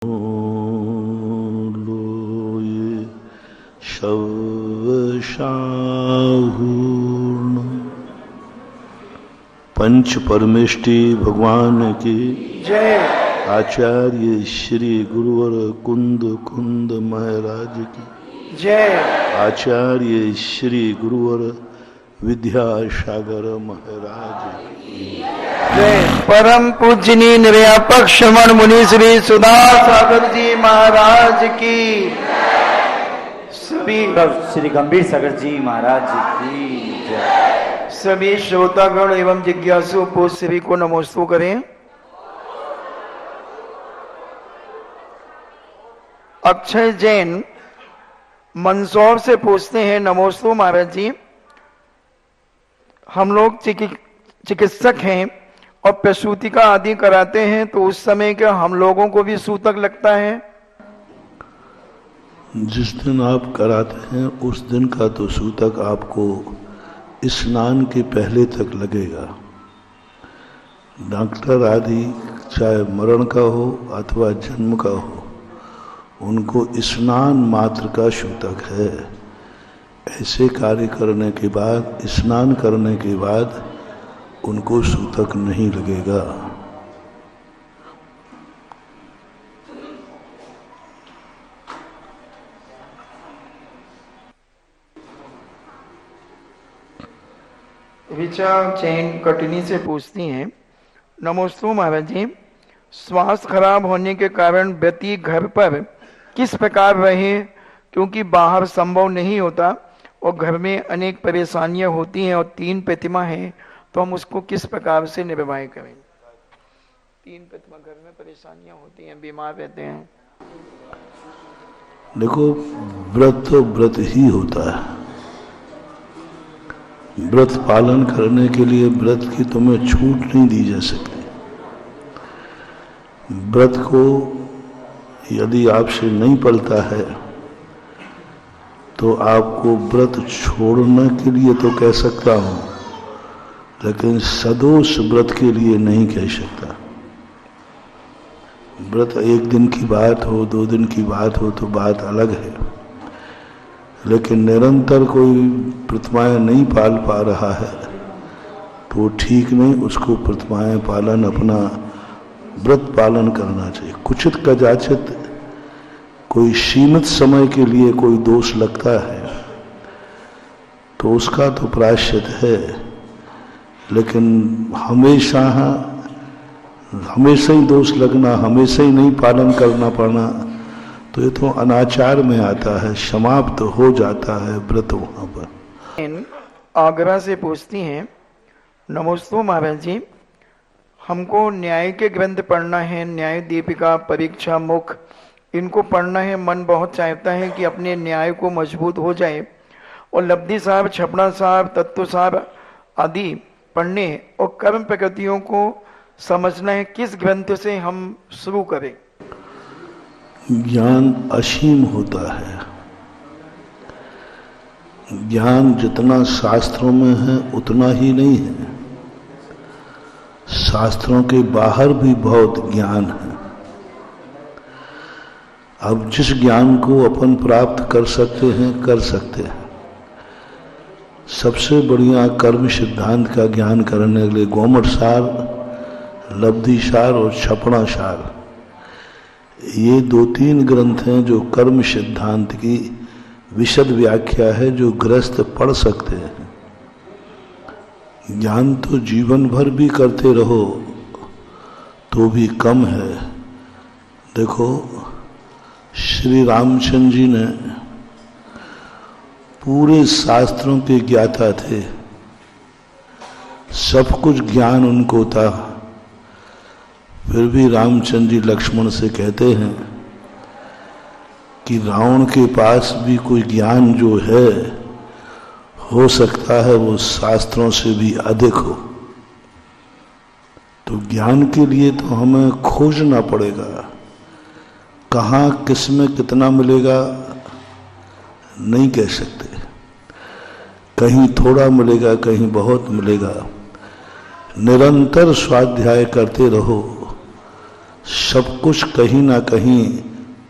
लोये शवशाहूर्ण पंच परमेष्टि भगवान की जय। आचार्य श्री गुरुवर कुंद कुंद महाराज की जय। आचार्य श्री गुरुवर विद्यासागर महाराज की जय। परम पूजनीय निर्व्यापक श्रमण मुनि श्री सुधा सागर जी महाराज की सभी श्री गंभीर सागर जी महाराज की जय। सभी श्रोतागण एवं जिज्ञासु को सभी को नमोस्तु करें। अक्षय जैन मंदसौर से पूछते हैं, नमोस्तु महाराज जी, हम लोग चिकित्सक हैं और प्रसूतिका आदि कराते हैं, तो उस समय क्या हम लोगों को भी सूतक लगता है? जिस दिन आप कराते हैं उस दिन का तो सूतक आपको स्नान के पहले तक लगेगा। डॉक्टर आदि चाहे मरण का हो अथवा जन्म का हो, उनको स्नान मात्र का सूतक है। ऐसे कार्य करने के बाद, स्नान करने के बाद उनको सूतक नहीं लगेगा। ऋचा चैन कटनी से पूछती हैं, नमोस्तु महाराज जी, स्वास्थ्य खराब होने के कारण व्यक्ति घर पर किस प्रकार रहे, क्योंकि बाहर संभव नहीं होता और घर में अनेक परेशानियां होती हैं और 3 प्रतिमा हैं, तो हम उसको किस प्रकार से निर्वाह करें? 3 प्रतिमा घर में परेशानियां होती हैं, बीमार रहते हैं। देखो, व्रत तो व्रत ही होता है। व्रत पालन करने के लिए व्रत की तुम्हें छूट नहीं दी जा सकती। व्रत को यदि आपसे नहीं पलता है तो आपको व्रत छोड़ने के लिए तो कह सकता हूं, लेकिन सदोष व्रत के लिए नहीं कह सकता। व्रत 1 दिन की बात हो, 2 दिन की बात हो तो बात अलग है, लेकिन निरंतर कोई प्रतिमाएं नहीं पाल पा रहा है तो ठीक नहीं। उसको प्रतिमाएं पालन, अपना व्रत पालन करना चाहिए। कुचित कदाचित कोई सीमित समय के लिए कोई दोष लगता है तो उसका तो प्रायश्चित है, लेकिन हमेशा ही दोष लगना, हमेशा ही नहीं पालन करना पड़ना, तो ये तो अनाचार में आता है, समाप्त हो जाता है व्रत वहां पर। आगरा से पूछती हैं, नमोस्तु महाराज जी, हमको न्याय के ग्रंथ पढ़ना है, न्याय दीपिका, परीक्षा मुख, इनको पढ़ना है। मन बहुत चाहता है कि अपने न्याय को मजबूत हो जाए और लब्धि साहब, छपड़ा साहब, तत्व साहब आदि पढ़ने और कर्म प्रकृतियों को समझना है। किस ग्रंथ से हम शुरू करें? ज्ञान असीम होता है। ज्ञान जितना शास्त्रों में है उतना ही नहीं है, शास्त्रों के बाहर भी बहुत ज्ञान है। अब जिस ज्ञान को अपन प्राप्त कर सकते हैं कर सकते हैं। सबसे बढ़िया कर्म सिद्धांत का ज्ञान करने के लिए गोमट सार, लब्धि सार और छपड़ा सार, ये 2-3 ग्रंथ हैं जो कर्म सिद्धांत की विशद व्याख्या है, जो गृहस्थ पढ़ सकते हैं। ज्ञान तो जीवन भर भी करते रहो तो भी कम है। देखो, श्री रामचंद्र जी ने पूरे शास्त्रों के ज्ञाता थे, सब कुछ ज्ञान उनको था, फिर भी रामचंद्र जी लक्ष्मण से कहते हैं कि रावण के पास भी कोई ज्ञान जो है, हो सकता है वो शास्त्रों से भी अधिक हो। तो ज्ञान के लिए तो हमें खोजना पड़ेगा, कहाँ किस में कितना मिलेगा नहीं कह सकते। कहीं थोड़ा मिलेगा, कहीं बहुत मिलेगा। निरंतर स्वाध्याय करते रहो, सब कुछ कहीं ना कहीं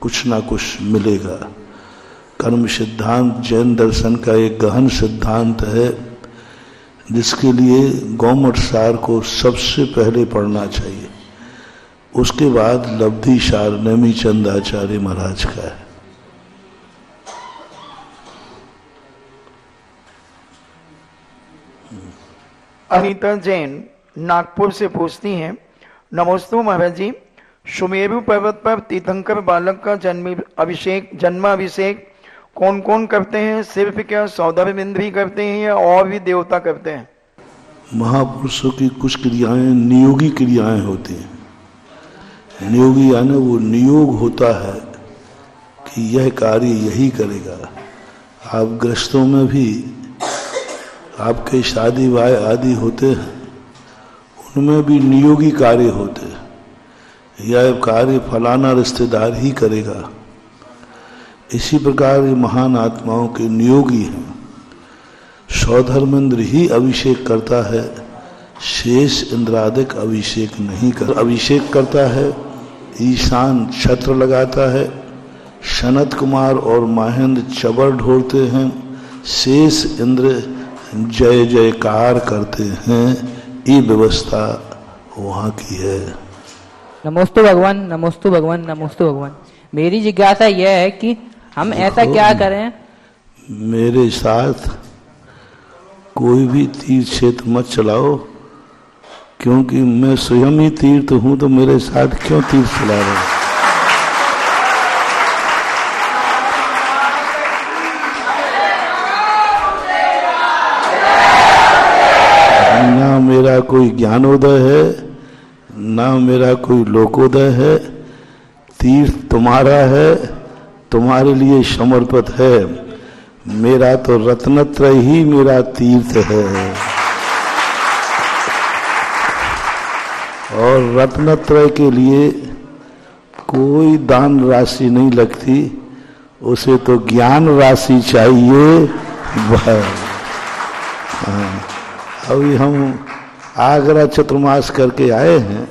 कुछ ना कुछ मिलेगा। कर्म सिद्धांत जैन दर्शन का एक गहन सिद्धांत है, जिसके लिए गौमठ सार को सबसे पहले पढ़ना चाहिए। उसके बाद लब्धि सार नेमी चंद आचार्य महाराज का है। अनीता जैन नागपुर से पूछती हैं, नमोस्तु महाराज जी, सुमेरु पर्वत पर तीर्थंकर बालक का जन्माभिषेक कौन कौन करते हैं? सिर्फ क्या सौदामिंद भी करते हैं या और भी देवता करते हैं? महापुरुषों की कुछ क्रियाएं नियोगी क्रियाएं होती हैं। नियोगी यानी वो नियोग होता है कि यह कार्य यही करेगा। आप गृहस्थों में भी आपके शादी विवाह आदि होते हैं, उनमें भी नियोगी कार्य होते हैं। यह कार्य फलाना रिश्तेदार ही करेगा। इसी प्रकार ये महान आत्माओं के नियोगी हैं। सौधर्मेंद्र ही अभिषेक करता है, शेष इंद्रादिक अभिषेक नहीं कर। अभिषेक करता है, ईशान छत्र लगाता है, सनत कुमार और महेंद्र चबर ढोलते हैं, शेष इंद्र जय जयकार करते हैं। ये व्यवस्था वहाँ की है। नमोस्तु भगवान, नमोस्तु भगवान, नमोस्तु भगवान। मेरी जिज्ञासा यह है कि हम ऐसा क्या करें? मेरे साथ कोई भी तीर्थ क्षेत्र मत चलाओ, क्योंकि मैं स्वयं ही तीर्थ हूं, तो मेरे साथ क्यों तीर्थ चला रहे हैं? ना मेरा कोई ज्ञानोदय है, ना मेरा कोई लोकोदय है। तीर्थ तुम्हारा है, तुम्हारे लिए समर्पित है। मेरा तो रत्नत्रय ही मेरा तीर्थ है, और रत्नत्रय के लिए कोई दान राशि नहीं लगती, उसे तो ज्ञान राशि चाहिए। अभी हम आगरा चतुर्मास करके आए हैं,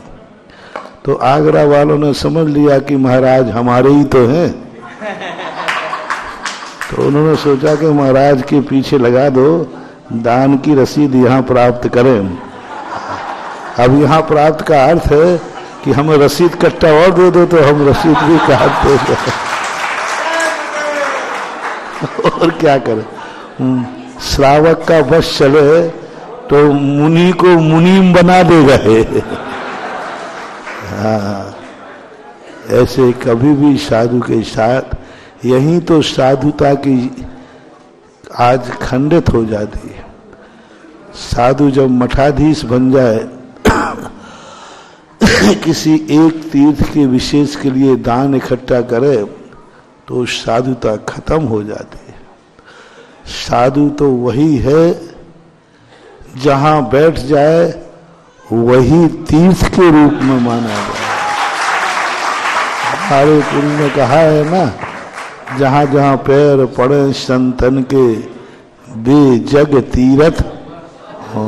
तो आगरा वालों ने समझ लिया कि महाराज हमारे ही तो हैं, तो उन्होंने सोचा कि महाराज के पीछे लगा दो, दान की रसीद यहाँ प्राप्त करें। अब यहाँ प्राप्त का अर्थ है कि हमें रसीद कट्टा और दे दो, तो हम रसीद भी काट देंगे। और क्या करें, श्रावक का बस चले तो मुनि को मुनीम बना दे गए। हाँ, ऐसे कभी भी साधु के साथ, यही तो साधुता की आज खंडित हो जाती है। साधु जब मठाधीश बन जाए, किसी एक तीर्थ के विशेष के लिए दान इकट्ठा करे, तो साधुता खत्म हो जाती है। साधु तो वही है जहां बैठ जाए वही तीर्थ के रूप में माना जाए। हमारे पुण्य में कहा है ना, जहां जहां पैर पड़े संतन के बे जग तीरथ हो।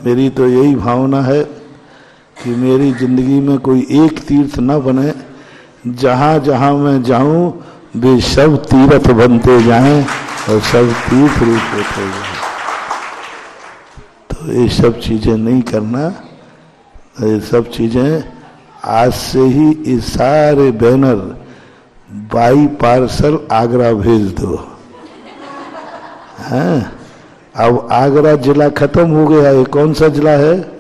मेरी तो यही भावना है कि मेरी जिंदगी में कोई एक तीर्थ न बने, जहां जहां मैं जाऊं वे सब तीर्थ बनते जाएं और सब तीर्थ रूप होते जाएं। तो ये सब चीजें नहीं करना। ये सब चीजें आज से ही ये सारे बैनर बाई पार्सल आगरा भेज दो। हैं, अब आगरा जिला खत्म हो गया। ये कौन सा जिला है?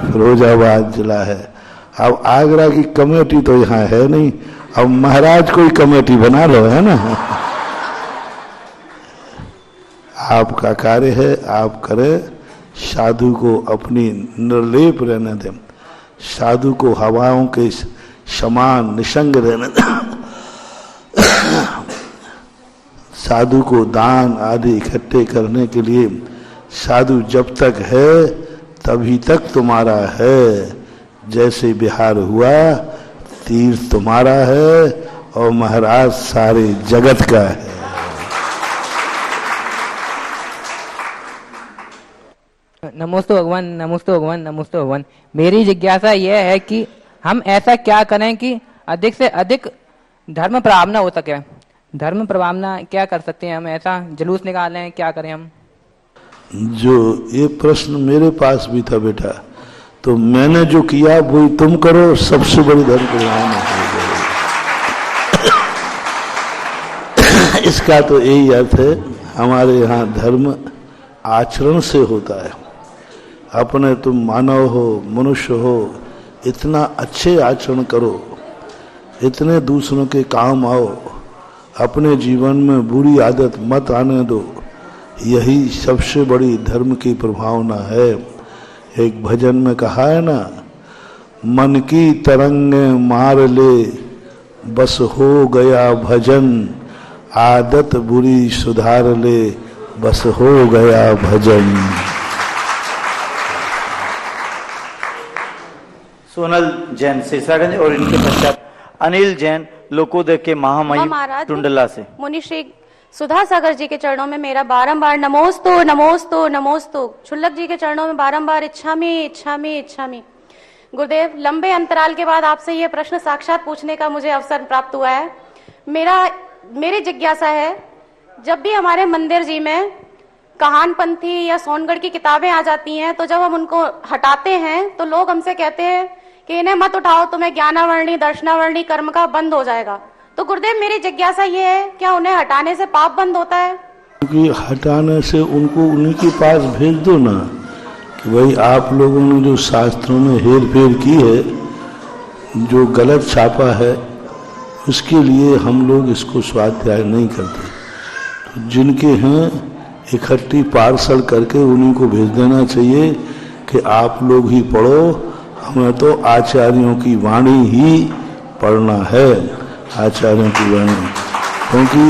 फिरोजाबाद जिला है। अब आगरा की कमेटी तो यहाँ है नहीं, अब महाराज कोई कमेटी बना लो, है ना। आपका कार्य है, आप करें। साधु को अपनी निर्लेप रहने दें, साधु को हवाओं के समान निसंग रहने दें। साधु को दान आदि इकट्ठे करने के लिए, साधु जब तक है तभी तक तुम्हारा है। जैसे बिहार हुआ, तीर्थ तुम्हारा है और महाराज सारे जगत का है। नमोस्तु भगवान, नमोस्तु भगवान, नमोस्तु भगवान। मेरी जिज्ञासा यह है कि हम ऐसा क्या करें कि अधिक से अधिक धर्म प्रभाव न हो सके? धर्म प्रभाव न क्या कर सकते हैं हम? ऐसा जुलूस निकालें, क्या करें हम? जो ये प्रश्न मेरे पास भी था बेटा, तो मैंने जो किया वही तुम करो, सबसे बड़ी धर्म प्रधान है। इसका तो यही अर्थ है, हमारे यहाँ धर्म आचरण से होता है। अपने तुम मानव हो, मनुष्य हो, इतना अच्छे आचरण करो, इतने दूसरों के काम आओ, अपने जीवन में बुरी आदत मत आने दो, यही सबसे बड़ी धर्म की प्रभावना है। एक भजन में कहा है ना, मन की तरंगे मार ले बस हो गया भजन, आदत बुरी सुधार ले बस हो गया भजन। सोनल जैन सिरसागंज और इनके पश्चात अनिल जैन लोकोदय के महामहिम टुंडला से। मुनि श्री सुधा सागर जी के चरणों में मेरा बारंबार नमोस्तु नमोस्तु नमोस्तु, क्षुल्लक जी के चरणों में बारंबार इच्छामि इच्छामि इच्छामि। गुरुदेव, लंबे अंतराल के बाद आपसे ये प्रश्न साक्षात पूछने का मुझे अवसर प्राप्त हुआ है। मेरी जिज्ञासा है, जब भी हमारे मंदिर जी में कहानपंथी या सोनगढ़ की किताबें आ जाती हैं, तो जब हम उनको हटाते हैं तो लोग हमसे कहते हैं कि इन्हें मत उठाओ, तुम्हें ज्ञानावर्णी दर्शनावर्णी कर्म का बंद हो जाएगा। तो गुरुदेव, मेरी जिज्ञासा ये है, क्या उन्हें हटाने से पाप बंद होता है? क्योंकि हटाने से उनको उन्हीं के पास भेज दो ना, कि भाई आप लोगों ने जो शास्त्रों में हेर फेर की है, जो गलत छापा है, उसके लिए हम लोग इसको स्वाध्याय नहीं करते। तो जिनके हैं इकट्ठी पार्सल करके उन्हीं को भेज देना चाहिए कि आप लोग ही पढ़ो, हमें तो आचार्यों की वाणी ही पढ़ना है, आचार्यों की वाणी, क्योंकि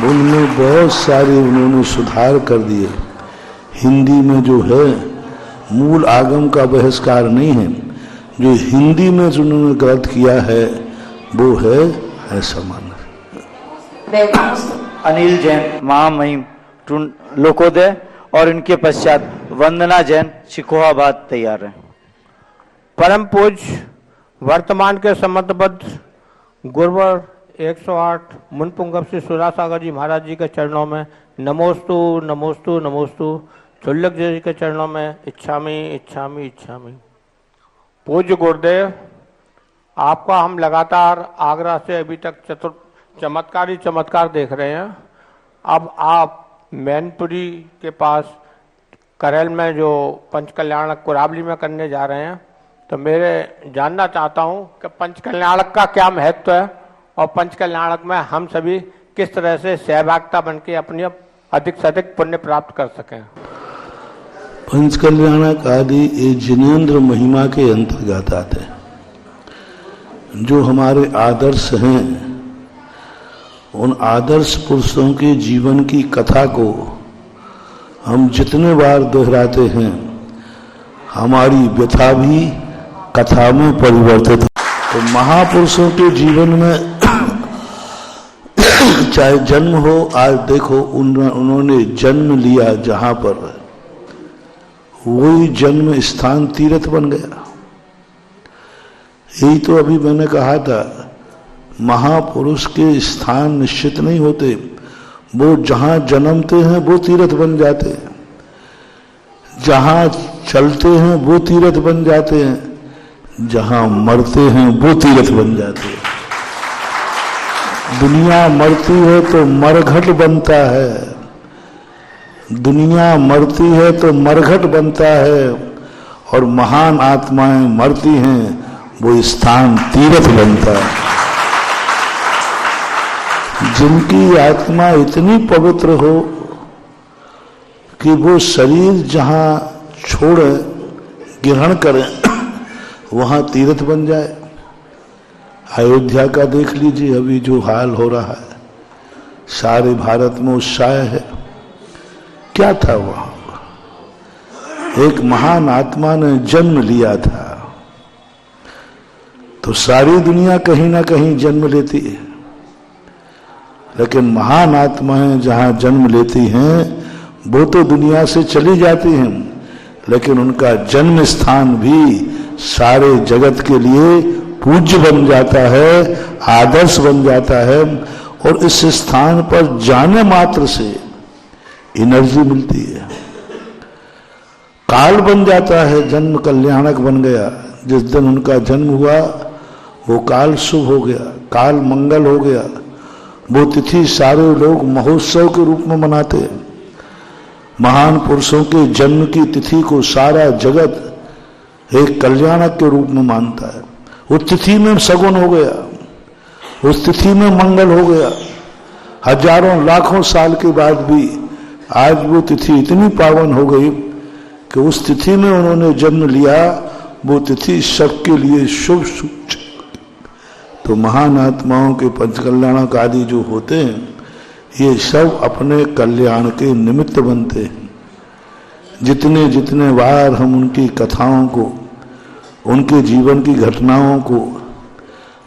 उनमें बहुत सारे उन्होंने सुधार कर दिए। हिंदी में जो है मूल आगम का बहिष्कार नहीं है, जो हिंदी में जो उन्होंने गलत किया है वो है ऐसा मानना। अनिल जैन महामहिम लोकोदय और इनके पश्चात वंदना जैन शिकोहाबाद तैयार है। परम पूज्य वर्तमान के समर्थबद्ध गुरुवर 108 मुनपुंगव श्री सुधा सागर जी महाराज जी के चरणों में नमोस्तु नमोस्तु नमोस्तु, क्षुल्लक जी के चरणों में इच्छामि इच्छामि इच्छामि। पूज्य गुरुदेव, आपका हम लगातार आगरा से अभी तक चमत्कार ही चमत्कार देख रहे हैं। अब आप मैनपुरी के पास करेल में जो पंचकल्याणक कुराबली में करने जा रहे हैं, तो मेरे जानना चाहता हूं कि पंचकल्याणक का क्या महत्व है और पंचकल्याणक में हम सभी किस तरह से सहभागिता बनके अपनी अधिक से अधिक पुण्य प्राप्त कर सकें। पंचकल्याणक आदि ये जिनेंद्र महिमा के अंतर्गत आते हैं। जो हमारे आदर्श हैं, उन आदर्श पुरुषों के जीवन की कथा को हम जितने बार दोहराते हैं, हमारी व्यथा भी कथा में परिवर्तित। तो महापुरुषों के जीवन में चाहे जन्म हो, आज देखो उन्होंने जन्म लिया जहां पर, वही जन्म स्थान तीर्थ बन गया। यही तो अभी मैंने कहा था, महापुरुष के स्थान निश्चित नहीं होते, वो जहां जन्मते हैं वो तीर्थ बन जाते हैं, जहां चलते हैं वो तीर्थ बन जाते हैं, जहां मरते हैं वो तीर्थ बन जाते हैं। दुनिया मरती है तो मरघट बनता है, दुनिया मरती है तो मरघट बनता है, और महान आत्माएं मरती हैं वो स्थान तीर्थ बनता है। जिनकी आत्मा इतनी पवित्र हो कि वो शरीर जहां छोड़े ग्रहण करें वहां तीर्थ बन जाए। अयोध्या का देख लीजिए अभी जो हाल हो रहा है, सारे भारत में उत्साह है। क्या था वहां? एक महान आत्मा ने जन्म लिया था, तो सारी दुनिया कहीं ना कहीं जन्म लेती है, लेकिन महान आत्माएं जहां जन्म लेती हैं वो तो दुनिया से चली जाती हैं, लेकिन उनका जन्म स्थान भी सारे जगत के लिए पूज्य बन जाता है, आदर्श बन जाता है, और इस स्थान पर जाने मात्र से एनर्जी मिलती है। काल बन जाता है, जन्म कल्याणक बन गया। जिस दिन उनका जन्म हुआ वो काल शुभ हो गया, काल मंगल हो गया। वो तिथि सारे लोग महोत्सव के रूप में मनाते हैं। महान पुरुषों के जन्म की तिथि को सारा जगत एक कल्याणक के रूप में मानता है। उस तिथि में सगुन हो गया, उस तिथि में मंगल हो गया। हजारों लाखों साल के बाद भी आज वो तिथि इतनी पावन हो गई कि उस तिथि में उन्होंने जन्म लिया, वो तिथि सबके लिए शुभ सूचक। तो महान आत्माओं के पंचकल्याणक आदि जो होते हैं, ये सब अपने कल्याण के निमित्त बनते हैं। जितने जितने बार हम उनकी कथाओं को, उनके जीवन की घटनाओं को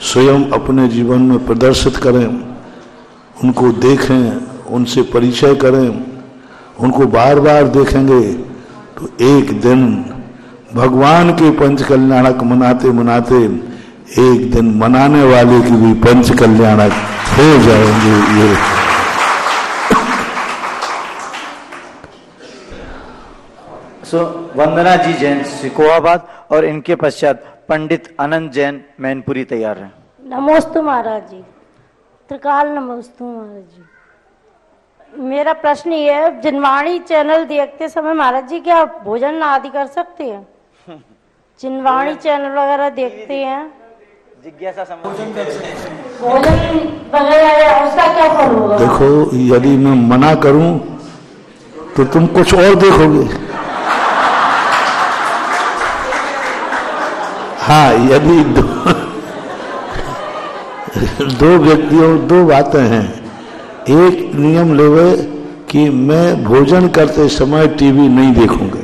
स्वयं अपने जीवन में प्रदर्शित करें, उनको देखें, उनसे परिचय करें, उनको बार बार देखेंगे, तो एक दिन भगवान के पंच कल्याणक मनाते मनाते एक दिन मनाने वाले की भी पंच कल्याणक हो जाएंगे। ये वंदना जी जैन सिकोहाबाद और इनके पश्चात पंडित अनंत जैन मैनपुरी तैयार हैं। नमोस्तु महाराज जी, त्रिकाल नमोस्तु महाराज जी। मेरा प्रश्न ये है, जिनवाणी चैनल देखते समय महाराज जी क्या भोजन आदि कर सकते हैं? जिनवाणी चैनल वगैरह देखते हैं, जिज्ञासा भोजन वगैरह उसका क्या फल होगा? देखो, यदि मैं मना करूं तो तुम कुछ और देखोगे। हाँ, यदि दो व्यक्तियों, दो बातें हैं। एक नियम लेवे कि मैं भोजन करते समय टीवी नहीं देखूंगा,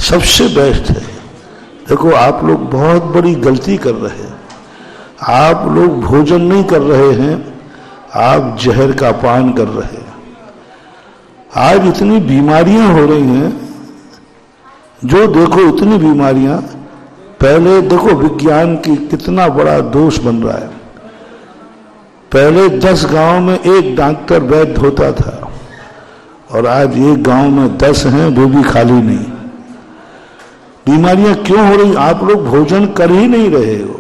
सबसे बेस्ट है। देखो, आप लोग बहुत बड़ी गलती कर रहे हैं। आप लोग भोजन नहीं कर रहे हैं, आप जहर का पान कर रहे हैं। आज इतनी बीमारियां हो रही हैं, जो देखो इतनी बीमारियां। पहले देखो विज्ञान की कितना बड़ा दोष बन रहा है। पहले 10 गांव में एक डॉक्टर वैद्य होता था, और आज एक गांव में 10 हैं, वो भी खाली नहीं। बीमारियां क्यों हो रही? आप लोग भोजन कर ही नहीं रहे हो।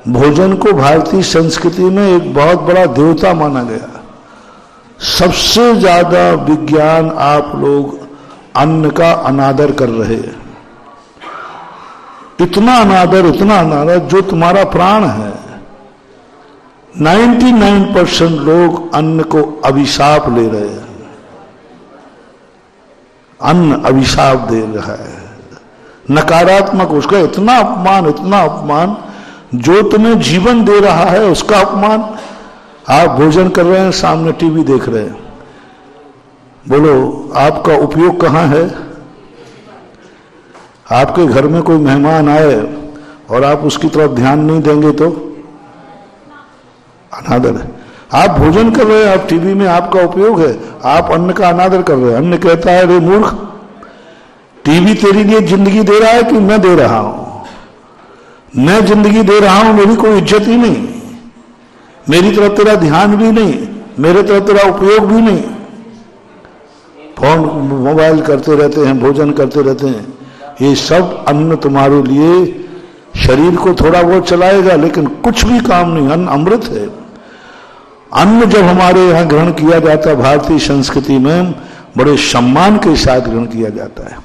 भोजन को भारतीय संस्कृति में एक बहुत बड़ा देवता माना गया। सबसे ज्यादा विज्ञान आप लोग अन्न का अनादर कर रहे हैं। इतना अनादर जो तुम्हारा प्राण है। 99% लोग अन्न को अभिशाप ले रहे हैं। अन्न अभिशाप दे रहा है, नकारात्मक। उसका इतना अपमान, जो तुम्हें जीवन दे रहा है उसका अपमान। आप भोजन कर रहे हैं, सामने टीवी देख रहे हैं। बोलो, आपका उपयोग कहां है? आपके घर में कोई मेहमान आए और आप उसकी तरफ ध्यान नहीं देंगे तो अनादर है। आप भोजन कर रहे हैं, आप टीवी में आपका उपयोग है, आप अन्न का अनादर कर रहे हैं। अन्न कहता है, रे मूर्ख, टीवी तेरे लिए जिंदगी दे रहा है कि मैं दे रहा हूं? मैं जिंदगी दे रहा हूं, मेरी कोई इज्जत ही नहीं, मेरी तरफ तेरा ध्यान भी नहीं, मेरे तरफ तेरा उपयोग भी नहीं। फोन मोबाइल करते रहते हैं, भोजन करते रहते हैं। ये सब अन्न तुम्हारे लिए शरीर को थोड़ा बहुत चलाएगा, लेकिन कुछ भी काम नहीं। अन्न अमृत है। अन्न जब हमारे यहाँ ग्रहण किया जाता है, भारतीय संस्कृति में बड़े सम्मान के साथ ग्रहण किया जाता है।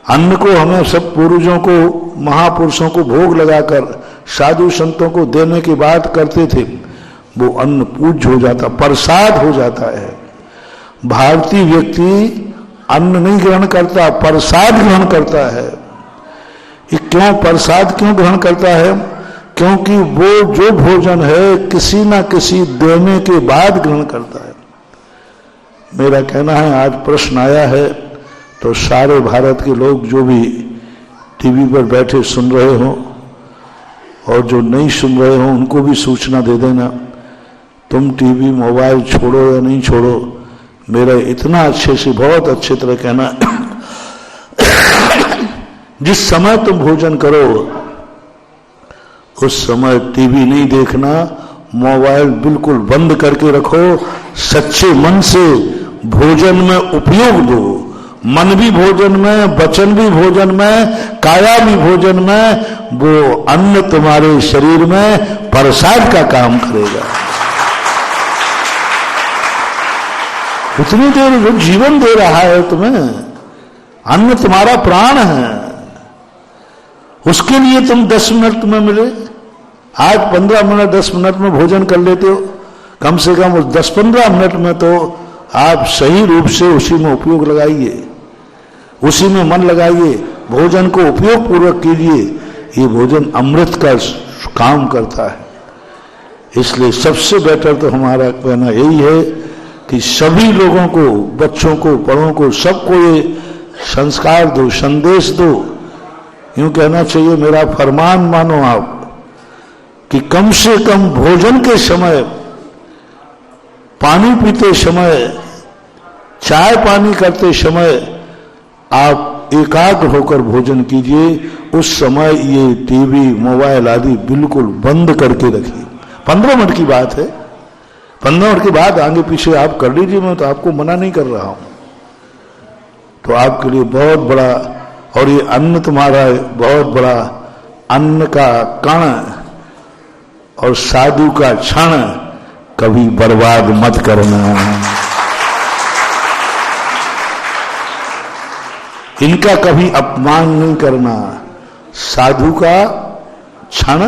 अन्न को हमें सब पूर्वजों को, महापुरुषों को भोग लगाकर साधु संतों को देने की बात करते थे। वो अन्न पूज्य हो जाता, प्रसाद हो जाता है। भारतीय व्यक्ति अन्न नहीं ग्रहण करता, प्रसाद ग्रहण करता है। ये क्यों प्रसाद क्यों ग्रहण करता है? क्योंकि वो जो भोजन है किसी ना किसी देने के बाद ग्रहण करता है। मेरा कहना है, आज प्रश्न आया है तो सारे भारत के लोग जो भी टीवी पर बैठे सुन रहे हो और जो नहीं सुन रहे हो, उनको भी सूचना दे देना। तुम टीवी मोबाइल छोड़ो या नहीं छोड़ो, मेरा इतना अच्छे से, बहुत अच्छे तरह कहना जिस समय तुम भोजन करो उस समय टीवी नहीं देखना, मोबाइल बिल्कुल बंद करके रखो, सच्चे मन से भोजन में उपयोग दो। मन भी भोजन में, वचन भी भोजन में, काया भी भोजन में, वो अन्न तुम्हारे शरीर में प्रसाद का काम करेगा। उतनी देर वो जीवन दे रहा है तुम्हें, अन्न तुम्हारा प्राण है, उसके लिए तुम 10 मिनट तुम्हें मिले, आज 15 मिनट 10 मिनट में भोजन कर लेते हो, कम से कम उस 10-15 मिनट में तो आप सही रूप से उसी में उपयोग लगाइए, उसी में मन लगाइए, भोजन को उपयोग पूर्वक कीजिए। ये भोजन अमृत का काम करता है। इसलिए सबसे बेटर तो हमारा कहना यही है कि सभी लोगों को, बच्चों को, बड़ों को, सबको ये संस्कार दो, संदेश दो। यूं कहना चाहिए, मेरा फरमान मानो आप कि कम से कम भोजन के समय, पानी पीते समय, चाय पानी करते समय आप एकाग्र होकर भोजन कीजिए। उस समय ये टीवी, मोबाइल आदि बिल्कुल बंद करके रखिए। 15 मिनट की बात है, 15 मिनट के बाद आगे पीछे आप कर लीजिए, मैं तो आपको मना नहीं कर रहा हूं। तो आपके लिए बहुत बड़ा, और ये अन्न तुम्हारा बहुत बड़ा, अन्न का कण और साधु का क्षण कभी बर्बाद मत करना। इनका कभी अपमान नहीं करना। साधु का क्षण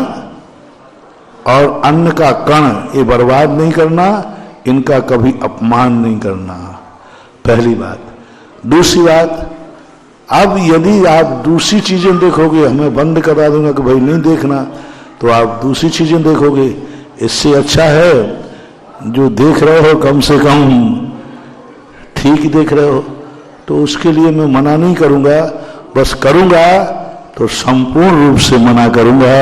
और अन्न का कण ये बर्बाद नहीं करना, इनका कभी अपमान नहीं करना, पहली बात। दूसरी बात, अब यदि आप दूसरी चीजें देखोगे, हमें बंद करा दूंगा कि भाई नहीं देखना, तो आप दूसरी चीजें देखोगे। इससे अच्छा है जो देख रहे हो कम से कम ठीक देख रहे हो। तो उसके लिए मैं मना नहीं करूंगा, बस करूंगा तो संपूर्ण रूप से मना करूंगा।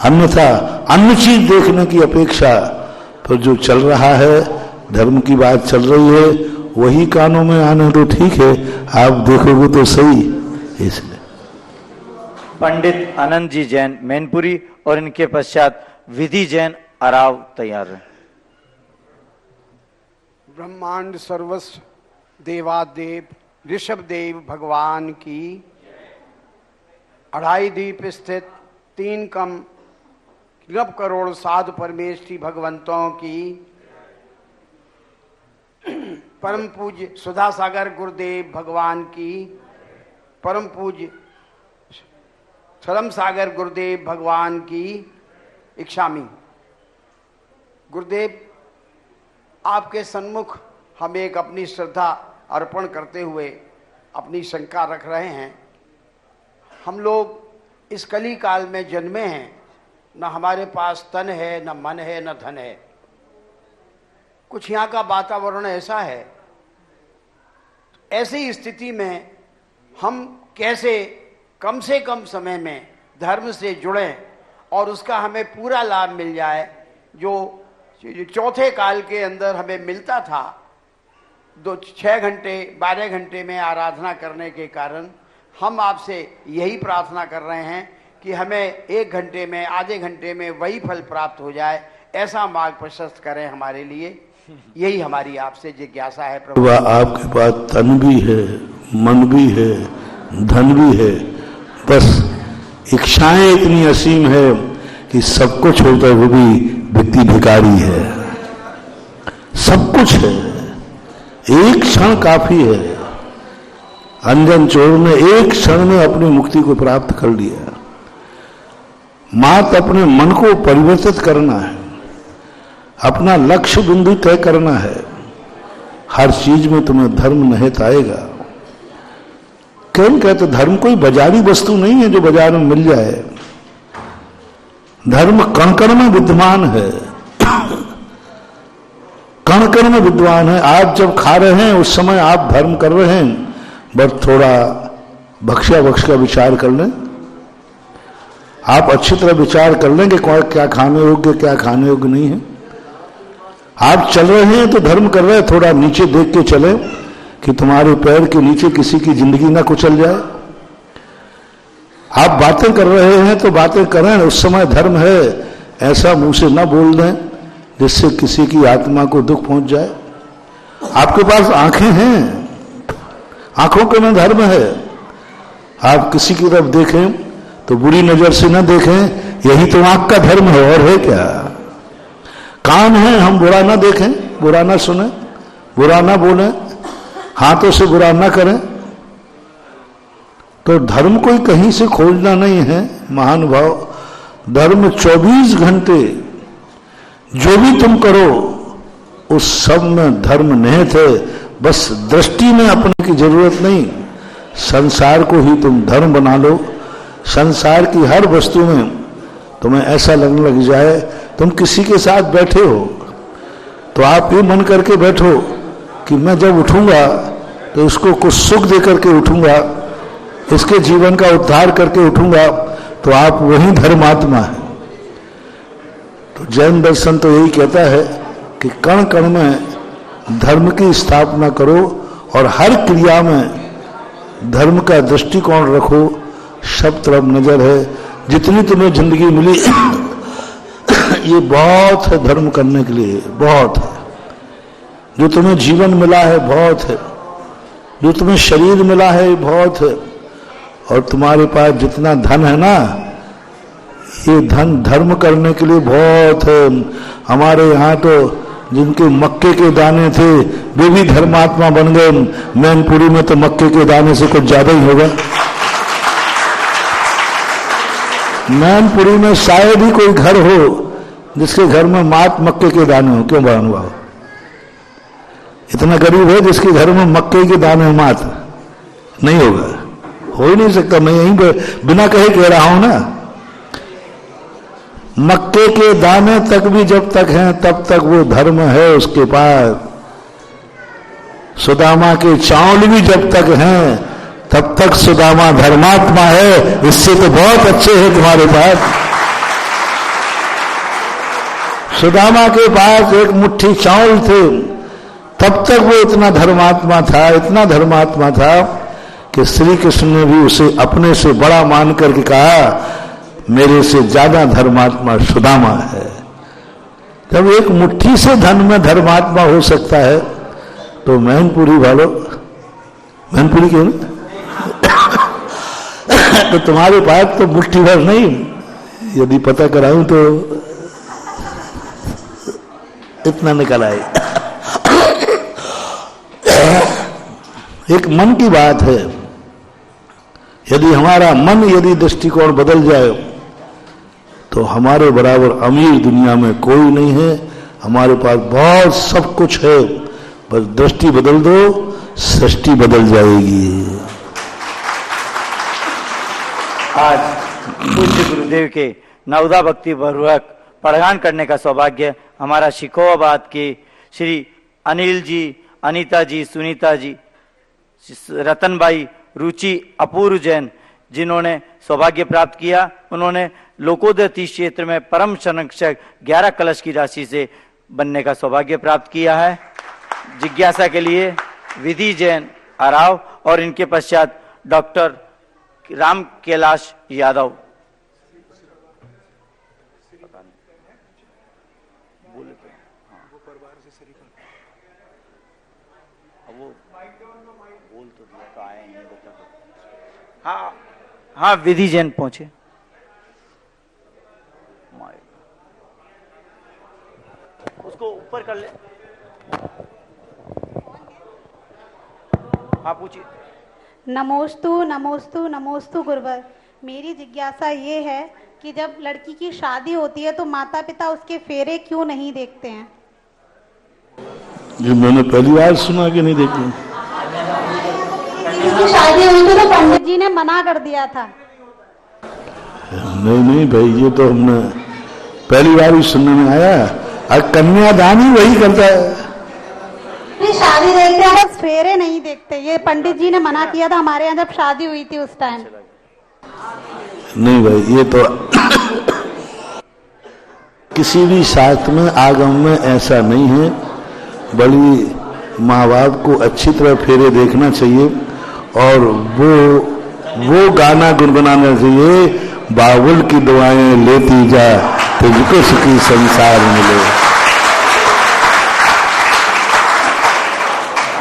अन्यथा अन्य चीज देखने की अपेक्षा पर जो चल रहा है, धर्म की बात चल रही है, वही कानों में आने तो ठीक है, आप देखोगे तो सही। इसलिए पंडित आनंद जी जैन मैनपुरी और इनके पश्चात विधि जैन अराव तैयार है। ब्रह्मांड सर्वस्व देवादेव ऋषभ देव भगवान की, 2.5 दीप स्थित 3 कम नव करोड़ साधु परमेष्ठी भगवंतों की, परम पूज्य सुधा सागर गुरुदेव भगवान की, परम पूज्य धर्म सागर गुरुदेव भगवान की इच्छामी। गुरुदेव, आपके सन्मुख हम एक अपनी श्रद्धा अर्पण करते हुए अपनी शंका रख रहे हैं। हम लोग इस कली काल में जन्मे हैं, न हमारे पास तन है, न मन है, न धन है। कुछ यहाँ का वातावरण ऐसा है, ऐसी स्थिति में हम कैसे कम से कम समय में धर्म से जुड़ें और उसका हमें पूरा लाभ मिल जाए, जो चौथे काल के अंदर हमें मिलता था। 6 घंटे 12 घंटे में आराधना करने के कारण हम आपसे यही प्रार्थना कर रहे हैं कि हमें 1 घंटे में, आधे घंटे में वही फल प्राप्त हो जाए, ऐसा मार्ग प्रशस्त करें हमारे लिए। यही हमारी आपसे जिज्ञासा है प्रभु। आपके पास तन भी है, मन भी है, धन भी है, बस इच्छाएं इतनी असीम है कि सब कुछ होता है, वो भी व्यक्ति भिखारी है। सब कुछ है, एक क्षण काफी है। अंजन चोर ने एक क्षण में अपनी मुक्ति को प्राप्त कर लिया। मात्र अपने मन को परिवर्तित करना है, अपना लक्ष्य बिंदु तय करना है। हर चीज में तुम्हें धर्म निहित आएगा। कौन कहते धर्म कोई बाजारी वस्तु नहीं है जो बाजार में मिल जाए। धर्म कण कण में विद्यमान है, कण कण में विद्वान है। आप जब खा रहे हैं उस समय आप धर्म कर रहे हैं, बस थोड़ा भक्ष्या भक्ष का विचार कर लें। आप अच्छी तरह विचार कर लें कि क्या खाने योग्य, क्या खाने योग्य नहीं है। आप चल रहे हैं तो धर्म कर रहे हैं, थोड़ा नीचे देख के चले कि तुम्हारे पैर के नीचे किसी की जिंदगी ना कुचल जाए। आप बातें कर रहे हैं तो बातें करें, उस समय धर्म है ऐसा मुंह से न बोल दें जिससे किसी की आत्मा को दुख पहुंच जाए। आपके पास आंखें हैं, आंखों के में धर्म है। आप किसी की तरफ देखें तो बुरी नजर से न देखें, यही तो आंख का धर्म है, और है क्या। कान है, हम बुरा ना देखें, बुरा ना सुने, बुरा ना बोले, हाथों से बुरा ना करें। तो धर्म कोई कहीं से खोजना नहीं है महान भाव। धर्म 24 घंटे जो भी तुम करो उस सब में धर्म निहित है। बस दृष्टि में अपने की जरूरत नहीं, संसार को ही तुम धर्म बना लो। संसार की हर वस्तु में तुम्हें ऐसा लगने लग जाए, तुम किसी के साथ बैठे हो तो आप ये मन करके बैठो कि मैं जब उठूंगा तो इसको कुछ सुख दे करके उठूंगा, इसके जीवन का उद्धार करके उठूंगा, तो आप वही धर्मात्मा है। तो जैन दर्शन तो यही कहता है कि कण कण में धर्म की स्थापना करो और हर क्रिया में धर्म का दृष्टिकोण रखो। सब तरफ नजर है। जितनी तुम्हें जिंदगी मिली ये बहुत है धर्म करने के लिए, बहुत है। जो तुम्हें जीवन मिला है बहुत है, जो तुम्हें शरीर मिला है बहुत है, और तुम्हारे पास जितना धन है ना, ये धन धर्म करने के लिए बहुत है। हमारे यहाँ तो जिनके मक्के के दाने थे वे भी धर्मात्मा बन गए। मैनपुरी में तो मक्के के दाने से कुछ ज्यादा ही होगा। मैनपुरी में शायद ही कोई घर हो जिसके घर में मात मक्के के दाने हो। क्यों बहन भाव, इतना गरीब है जिसके घर में मक्के के दाने मात नहीं होगा, हो ही नहीं सकता। मैं यहीं बिना कहे कह रहा हूं ना, मक्के के दाने तक भी जब तक हैं तब तक वो धर्म है उसके पास। सुदामा के चावल भी जब तक हैं तब तक सुदामा धर्मात्मा है। इससे तो बहुत अच्छे हैं तुम्हारे पास। सुदामा के पास एक मुट्ठी चावल थे, तब तक वो इतना धर्मात्मा था, इतना धर्मात्मा था कि श्री कृष्ण ने भी उसे अपने से बड़ा मान करके कहा, मेरे से ज्यादा धर्मात्मा सुदामा है। जब एक मुट्ठी से धन में धर्मात्मा हो सकता है तो मैनपुरी वालों, मैनपुरी क्यों ना तो तुम्हारे पास तो मुट्ठी भर नहीं, यदि पता कराऊं तो इतना निकल आए। एक मन की बात है। यदि हमारा मन, यदि दृष्टिकोण बदल जाए तो हमारे बराबर अमीर दुनिया में कोई नहीं है। हमारे पास बहुत सब कुछ है, बस दृष्टि बदल दो, सृष्टि बदल जाएगी। आज पूज्य गुरुदेव के नवदा भक्ति पूर्वक प्रदान करने का सौभाग्य हमारा शिकोहाबाद के श्री अनिल जी, अनीता जी, सुनीता जी, रतनबाई, रुचि, अपूर्व जैन, जिन्होंने सौभाग्य प्राप्त किया। उन्होंने लोकोदय तीर्थ क्षेत्र में परम संरक्षक 11 कलश की राशि से बनने का सौभाग्य प्राप्त किया है। जिज्ञासा के लिए विधि जैन आराव और इनके पश्चात डॉक्टर राम कैलाश यादव। हाँ हाँ, विधि जैन पहुंचे। उसको ऊपर कर ले। हाँ पूछिए। नमोस्तु नमोस्तु नमोस्तु गुरुवर। मेरी जिज्ञासा ये है कि जब लड़की की शादी होती है तो माता पिता उसके फेरे क्यों नहीं देखते हैं? ये मैंने पहली बार सुना कि नहीं देखते। इसकी शादी हुई थी तो पंडित जी ने मना कर दिया था। नहीं भाई, ये तो हमने पहली बार ही सुनने में आया। और कन्यादान ही वही करता है। शादी देखते हैं बस फेरे नहीं देखते। ये पंडित जी ने मना किया था हमारे यहाँ जब शादी हुई थी उस टाइम। नहीं भाई, ये तो किसी भी शास्त्र में आगम में ऐसा नहीं है। बड़ी माँ बाप को अच्छी तरह फेरे देखना चाहिए और वो वो गाना गुनगुनाना चाहिए, बाबुल की दुआएं लेती जा तुझको सुखी संसार मिले।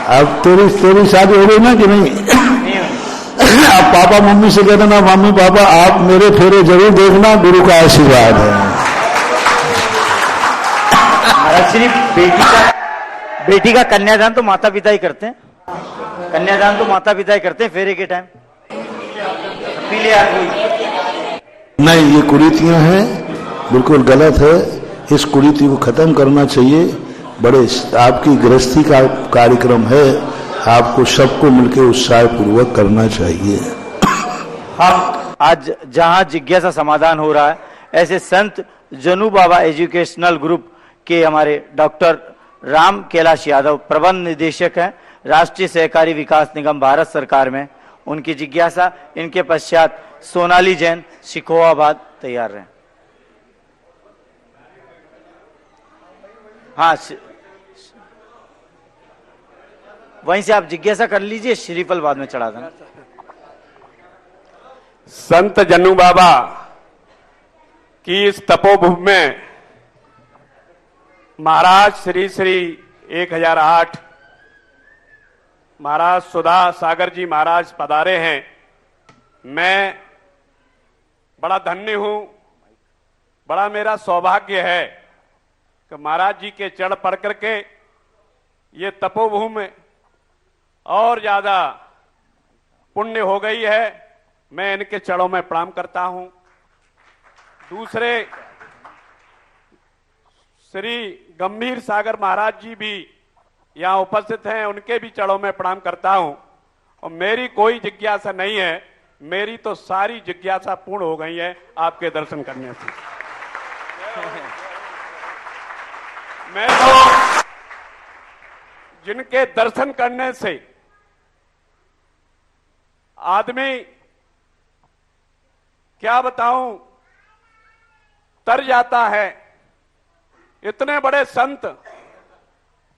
अब तेरी शादी हो गई ना कि नहीं? अब पापा मम्मी से कहते ना, मम्मी पापा आप मेरे फेरे जरूर देखना, गुरु का आशीर्वाद है। महाराज श्री बेटी का कन्यादान तो माता पिता ही करते हैं, कन्यादान तो माता पिता ही करते हैं फेरे के टाइम। नहीं, ये कुरीतियां हैं, बिल्कुल गलत है। इस कुरीति को खत्म करना चाहिए। बड़े आपकी गृहस्थी का कार्यक्रम है, आपको सबको मिलकर उत्साह पूर्वक करना चाहिए। हम आज जहां जिज्ञासा समाधान हो रहा है, ऐसे संत जनू बाबा एजुकेशनल ग्रुप के हमारे डॉक्टर राम कैलाश यादव प्रबंध निदेशक हैं राष्ट्रीय सहकारी विकास निगम भारत सरकार में। उनकी जिज्ञासा, इनके पश्चात सोनाली जैन शिकोहाबाद तैयार रहे। हाँ, वहीं से आप जिज्ञासा कर लीजिए, श्रीफल बाद में चढ़ा देना। संत जनू बाबा की इस तपोभूमि में महाराज श्री श्री 1008 महाराज सुधा सागर जी महाराज पधारे हैं। मैं बड़ा धन्य हूं, बड़ा मेरा सौभाग्य है कि महाराज जी के चरण पड़ करके ये तपोभूमि और ज्यादा पुण्य हो गई है। मैं इनके चरणों में प्रणाम करता हूं। दूसरे श्री गंभीर सागर महाराज जी भी यहां उपस्थित हैं, उनके भी चरणों में प्रणाम करता हूं। और मेरी कोई जिज्ञासा नहीं है, मेरी तो सारी जिज्ञासा पूर्ण हो गई है आपके दर्शन करने से। मैं तो जिनके दर्शन करने से आदमी क्या बताऊं तर जाता है। इतने बड़े संत,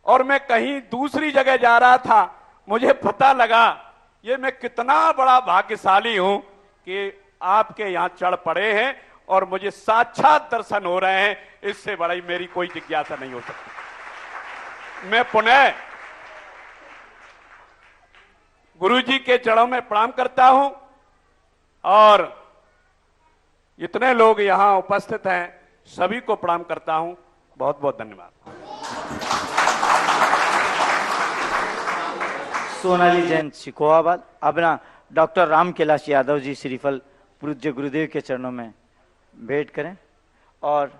और मैं कहीं दूसरी जगह जा रहा था, मुझे पता लगा ये मैं कितना बड़ा भाग्यशाली हूं कि आपके यहां चढ़ पड़े हैं और मुझे साक्षात दर्शन हो रहे हैं। इससे बड़ी मेरी कोई जिज्ञासा नहीं हो सकती। मैं पुनः गुरु जी के चरणों में प्रणाम करता हूं और इतने लोग यहां उपस्थित हैं, सभी को प्रणाम करता हूं। बहुत बहुत धन्यवाद। सोनाली जैन शिकोहाबाद। अपना डॉक्टर राम कैलाश यादव जी श्रीफल पूज्य गुरुदेव के चरणों में भेंट करें। और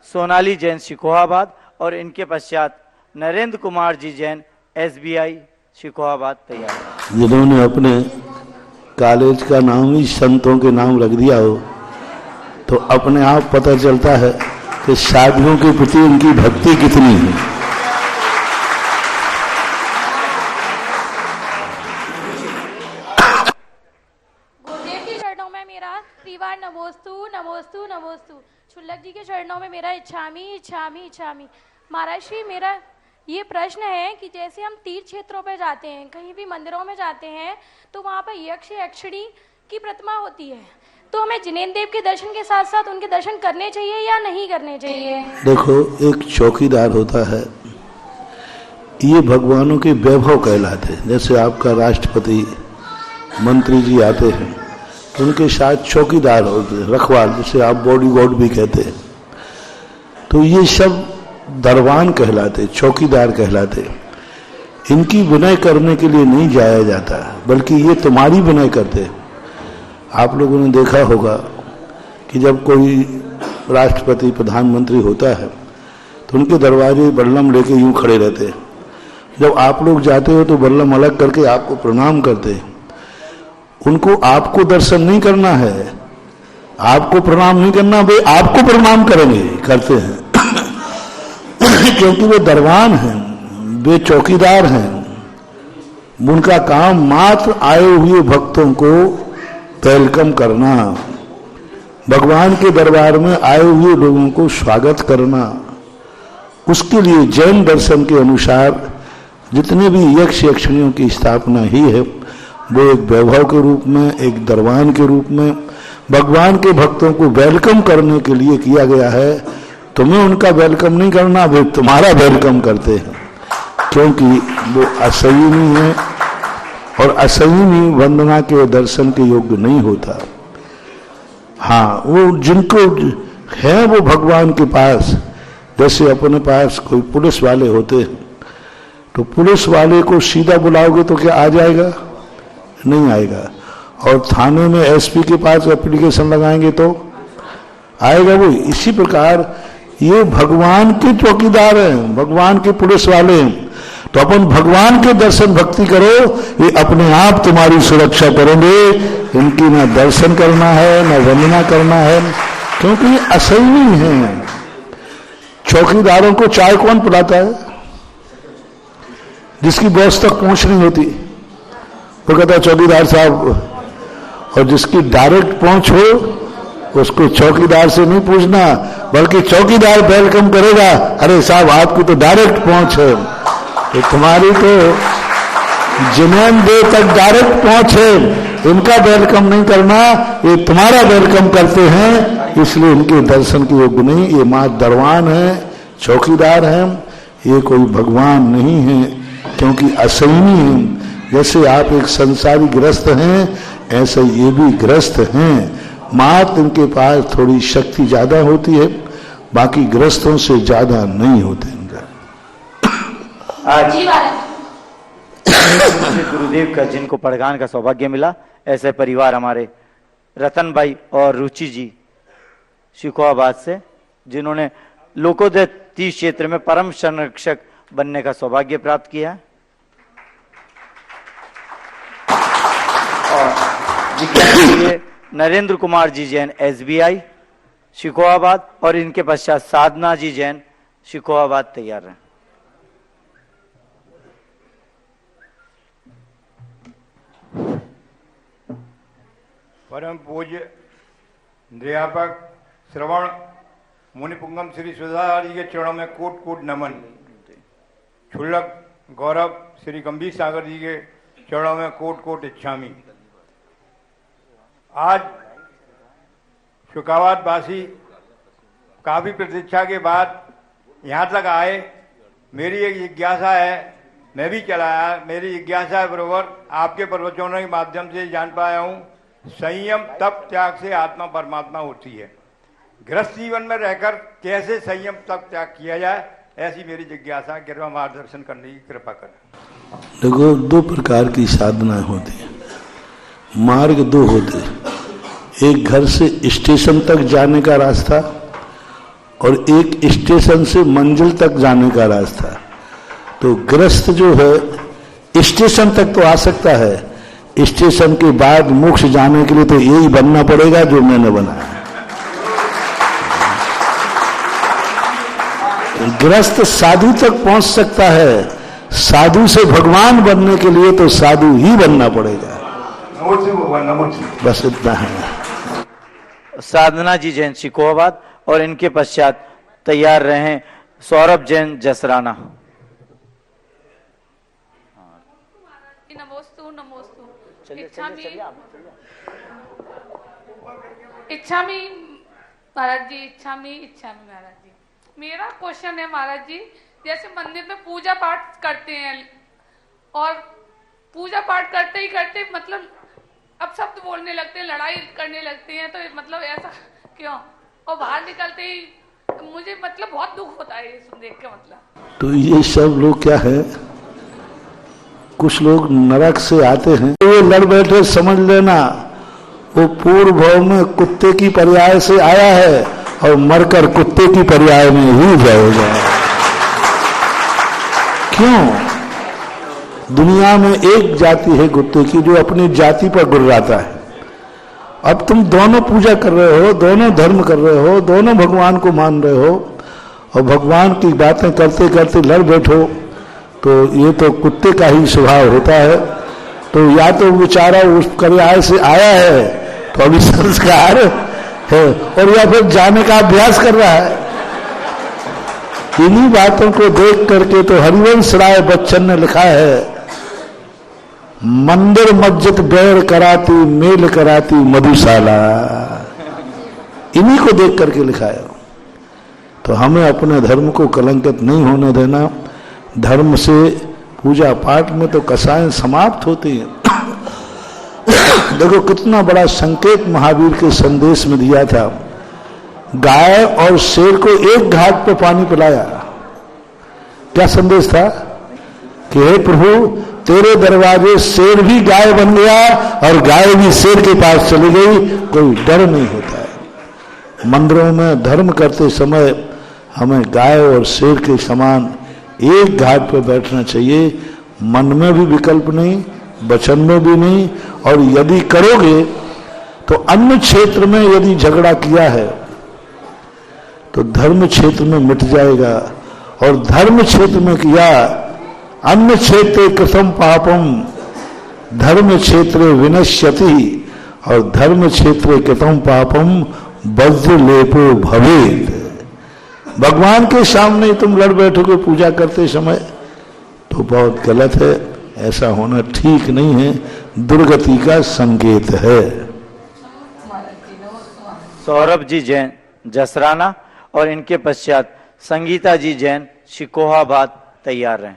सोनाली जैन शिकोहाबाद और इनके पश्चात नरेंद्र कुमार जी जैन SBI शिकोहाबाद तैयार है। जिन्होंने अपने कॉलेज का नाम ही संतों के नाम रख दिया हो, तो अपने आप पता चलता है कि साधुओं के प्रति उनकी भक्ति कितनी है। गुरुदेव के चरणों में मेरा त्रिवार नमोस्तु नमोस्तु नमोस्तु। छुल्लक जी के चरणों में मेरा इच्छामी इच्छामी इच्छामी। महाराज श्री, मेरा ये प्रश्न है कि जैसे हम तीर्थ क्षेत्रों पर जाते हैं, कहीं भी मंदिरों में जाते हैं, तो वहां पर यक्ष यक्षिणी की प्रतिमा होती है, तो हमें जिनेन्द्र देव के दर्शन के साथ साथ उनके दर्शन करने चाहिए या नहीं करने चाहिए? देखो, एक चौकीदार होता है, ये भगवानों के वैभव कहलाते हैं। जैसे आपका राष्ट्रपति मंत्री जी आते हैं तो उनके साथ चौकीदार होते हैं, रखवाल, जिसे आप बॉडीगार्ड भी कहते हैं। तो ये सब दरबान कहलाते, चौकीदार कहलाते। इनकी विनय करने के लिए नहीं जाया जाता, बल्कि ये तुम्हारी विनय करते। आप लोगों ने देखा होगा कि जब कोई राष्ट्रपति प्रधानमंत्री होता है तो उनके दरवाजे बल्लम लेके यूं खड़े रहते हैं। जब आप लोग जाते हो तो बल्लम अलग करके आपको प्रणाम करते हैं। उनको आपको दर्शन नहीं करना है, आपको प्रणाम नहीं करना, वे आपको प्रणाम करेंगे, करते हैं। क्योंकि वे दरबान हैं, वे चौकीदार हैं। उनका काम मात्र आए हुए भक्तों को वेलकम करना, भगवान के दरबार में आए हुए लोगों को स्वागत करना। उसके लिए जैन दर्शन के अनुसार जितने भी यक्ष यक्षिणियों की स्थापना ही है, वो एक वैभव के रूप में, एक दरबान के रूप में भगवान के भक्तों को वेलकम करने के लिए किया गया है। तुम्हें उनका वेलकम नहीं करना, वे तुम्हारा वेलकम करते हैं, क्योंकि वो असंयमी है और असंयमी वंदना के दर्शन के योग्य नहीं होता। हाँ, वो जिनको है वो भगवान के पास, जैसे अपने पास कोई पुलिस वाले होते हैं, तो पुलिस वाले को सीधा बुलाओगे तो क्या आ जाएगा? नहीं आएगा। और थाने में एसपी के पास एप्लीकेशन लगाएंगे तो आएगा वो। इसी प्रकार ये भगवान के चौकीदार हैं, भगवान के पुलिस वाले हैं। तो अपन भगवान के दर्शन भक्ति करो, ये अपने आप तुम्हारी सुरक्षा करेंगे। इनकी ना दर्शन करना है ना वंदना करना है, क्योंकि असंयमी हैं। चौकीदारों को चाय कौन पिलाता है? जिसकी बॉस तक पहुंच नहीं होती वो कहता है चौकीदार साहब, और जिसकी डायरेक्ट पहुंच हो उसको चौकीदार से नहीं पूछना, बल्कि चौकीदार वेलकम करेगा, अरे साहब आपकी तो डायरेक्ट पहुंच है। तो तुम्हारी तो जिनेम दे तक डायरेक्ट पहुंच है, इनका वेलकम नहीं करना, ये तुम्हारा वेलकम करते हैं, इसलिए इनके दर्शन के योग्य नहीं। ये मां दरबान है, चौकीदार हैं, ये कोई भगवान नहीं है, क्योंकि असंयमी है। जैसे आप एक संसारी ग्रस्त हैं, ऐसे ये भी ग्रस्त हैं, मात्र इनके पास थोड़ी शक्ति ज्यादा होती है, बाकी ग्रस्तों से ज्यादा नहीं होते इनका। आज गुरुदेव का जिनको पढ़गान का सौभाग्य मिला, ऐसे परिवार हमारे रतन भाई और रुचि जी शिकोहाबाद से, जिन्होंने लोकोदय तीर्थ क्षेत्र में परम संरक्षक बनने का सौभाग्य प्राप्त किया। और नरेंद्र कुमार जी जैन SBI शिकोहाबाद, और इनके पश्चात साधना जी जैन शिकोहाबाद तैयार हैं। परम पूज्य अध्यापक श्रवण मुनिपुंगम श्री सुधाधार जी के चरणों में कोट कोट नमन। क्षुल्लक गौरव श्री गंभीर सागर जी के चरणों में कोट कोट इच्छामी। आज शुकाबाद वासी काफी प्रतीक्षा के बाद यहाँ तक आए। मेरी एक जिज्ञासा है, मैं भी चला आया, मेरी जिज्ञासा है बरोबर आपके प्रवचनों के माध्यम से जान पाया हूँ, संयम तप त्याग से आत्मा परमात्मा होती है। गृहस्थ जीवन में रहकर कैसे संयम तप त्याग किया जाए, ऐसी मेरी जिज्ञासा, कृपया मार्गदर्शन करने की कृपा करें। देखो, दो प्रकार की साधना होती है, मार्ग दो होते हैं, एक घर से स्टेशन तक जाने का रास्ता और एक स्टेशन से मंजिल तक जाने का रास्ता। तो गृहस्थ जो है स्टेशन तक तो आ सकता है, स्टेशन के बाद मोक्ष जाने के लिए तो यही बनना पड़ेगा जो मैंने बनाया। गृहस्थ साधु तक पहुंच सकता है, साधु से भगवान बनने के लिए तो साधु ही बनना पड़ेगा। बस इतना है। साधना जी जैन शिकोहाबाद, और इनके पश्चात तैयार रहे सौरभ जैन जसराना। नमोस्तु नमोस्तु। इच्छामी महाराज जी, इच्छामी महाराज जी। मेरा क्वेश्चन है महाराज जी, जैसे मंदिर में पूजा पाठ करते हैं और पूजा पाठ करते ही करते मतलब अब शब्द बोलने लगते हैं, लड़ाई करने लगते हैं, तो मतलब ऐसा क्यों? और बाहर निकलते ही मुझे मतलब बहुत दुख होता है ये सुन देख के। मतलब तो ये सब लोग क्या है, कुछ लोग नरक से आते हैं, तो ये लड़ बैठे, समझ लेना वो पूर्व भाव में कुत्ते की पर्याय से आया है और मरकर कुत्ते की पर्याय में ही जाएगा। क्यों? दुनिया में एक जाति है कुत्ते की जो अपनी जाति पर गुर्राता है। अब तुम दोनों पूजा कर रहे हो, दोनों धर्म कर रहे हो, दोनों भगवान को मान रहे हो, और भगवान की बातें करते करते लड़ बैठो, तो ये तो कुत्ते का ही स्वभाव होता है। तो या तो बेचारा उस पर्याय से आया है तो अभी संस्कार है, और या फिर जाने का अभ्यास कर रहा है। इन्हीं बातों को देख करके तो हरिवंश राय बच्चन ने लिखा है, मंदिर मस्जिद बैर कराती मेल कराती मधुशाला, इन्हीं को देख करके लिखा है। तो हमें अपने धर्म को कलंकित नहीं होने देना। धर्म से पूजा पाठ में तो कसाएं समाप्त होती हैं। देखो कितना बड़ा संकेत महावीर के संदेश में दिया था। गाय और शेर को एक घाट पर पानी पिलाया। क्या संदेश था कि हे प्रभु, तेरे दरवाजे शेर भी गाय बन गया और गाय भी शेर के पास चली गई, कोई डर नहीं होता है। मंदिरों में धर्म करते समय हमें गाय और शेर के समान एक घाट पर बैठना चाहिए। मन में भी विकल्प नहीं, वचन में भी नहीं, और यदि करोगे तो अन्य क्षेत्र में यदि झगड़ा किया है तो धर्म क्षेत्र में मिट जाएगा, और धर्म क्षेत्र में किया अन्य क्षेत्रे कृतं पापम धर्म क्षेत्रे विनश्यति, और धर्म क्षेत्रे कृतं पापम वज्र लेपो भवेत्। भगवान के सामने तुम लड़ बैठोगे पूजा करते समय तो बहुत गलत है। ऐसा होना ठीक नहीं है, दुर्गति का संकेत है। सौरभ जी जैन जसराना और इनके पश्चात संगीता जी जैन शिकोहाबाद तैयार रहें।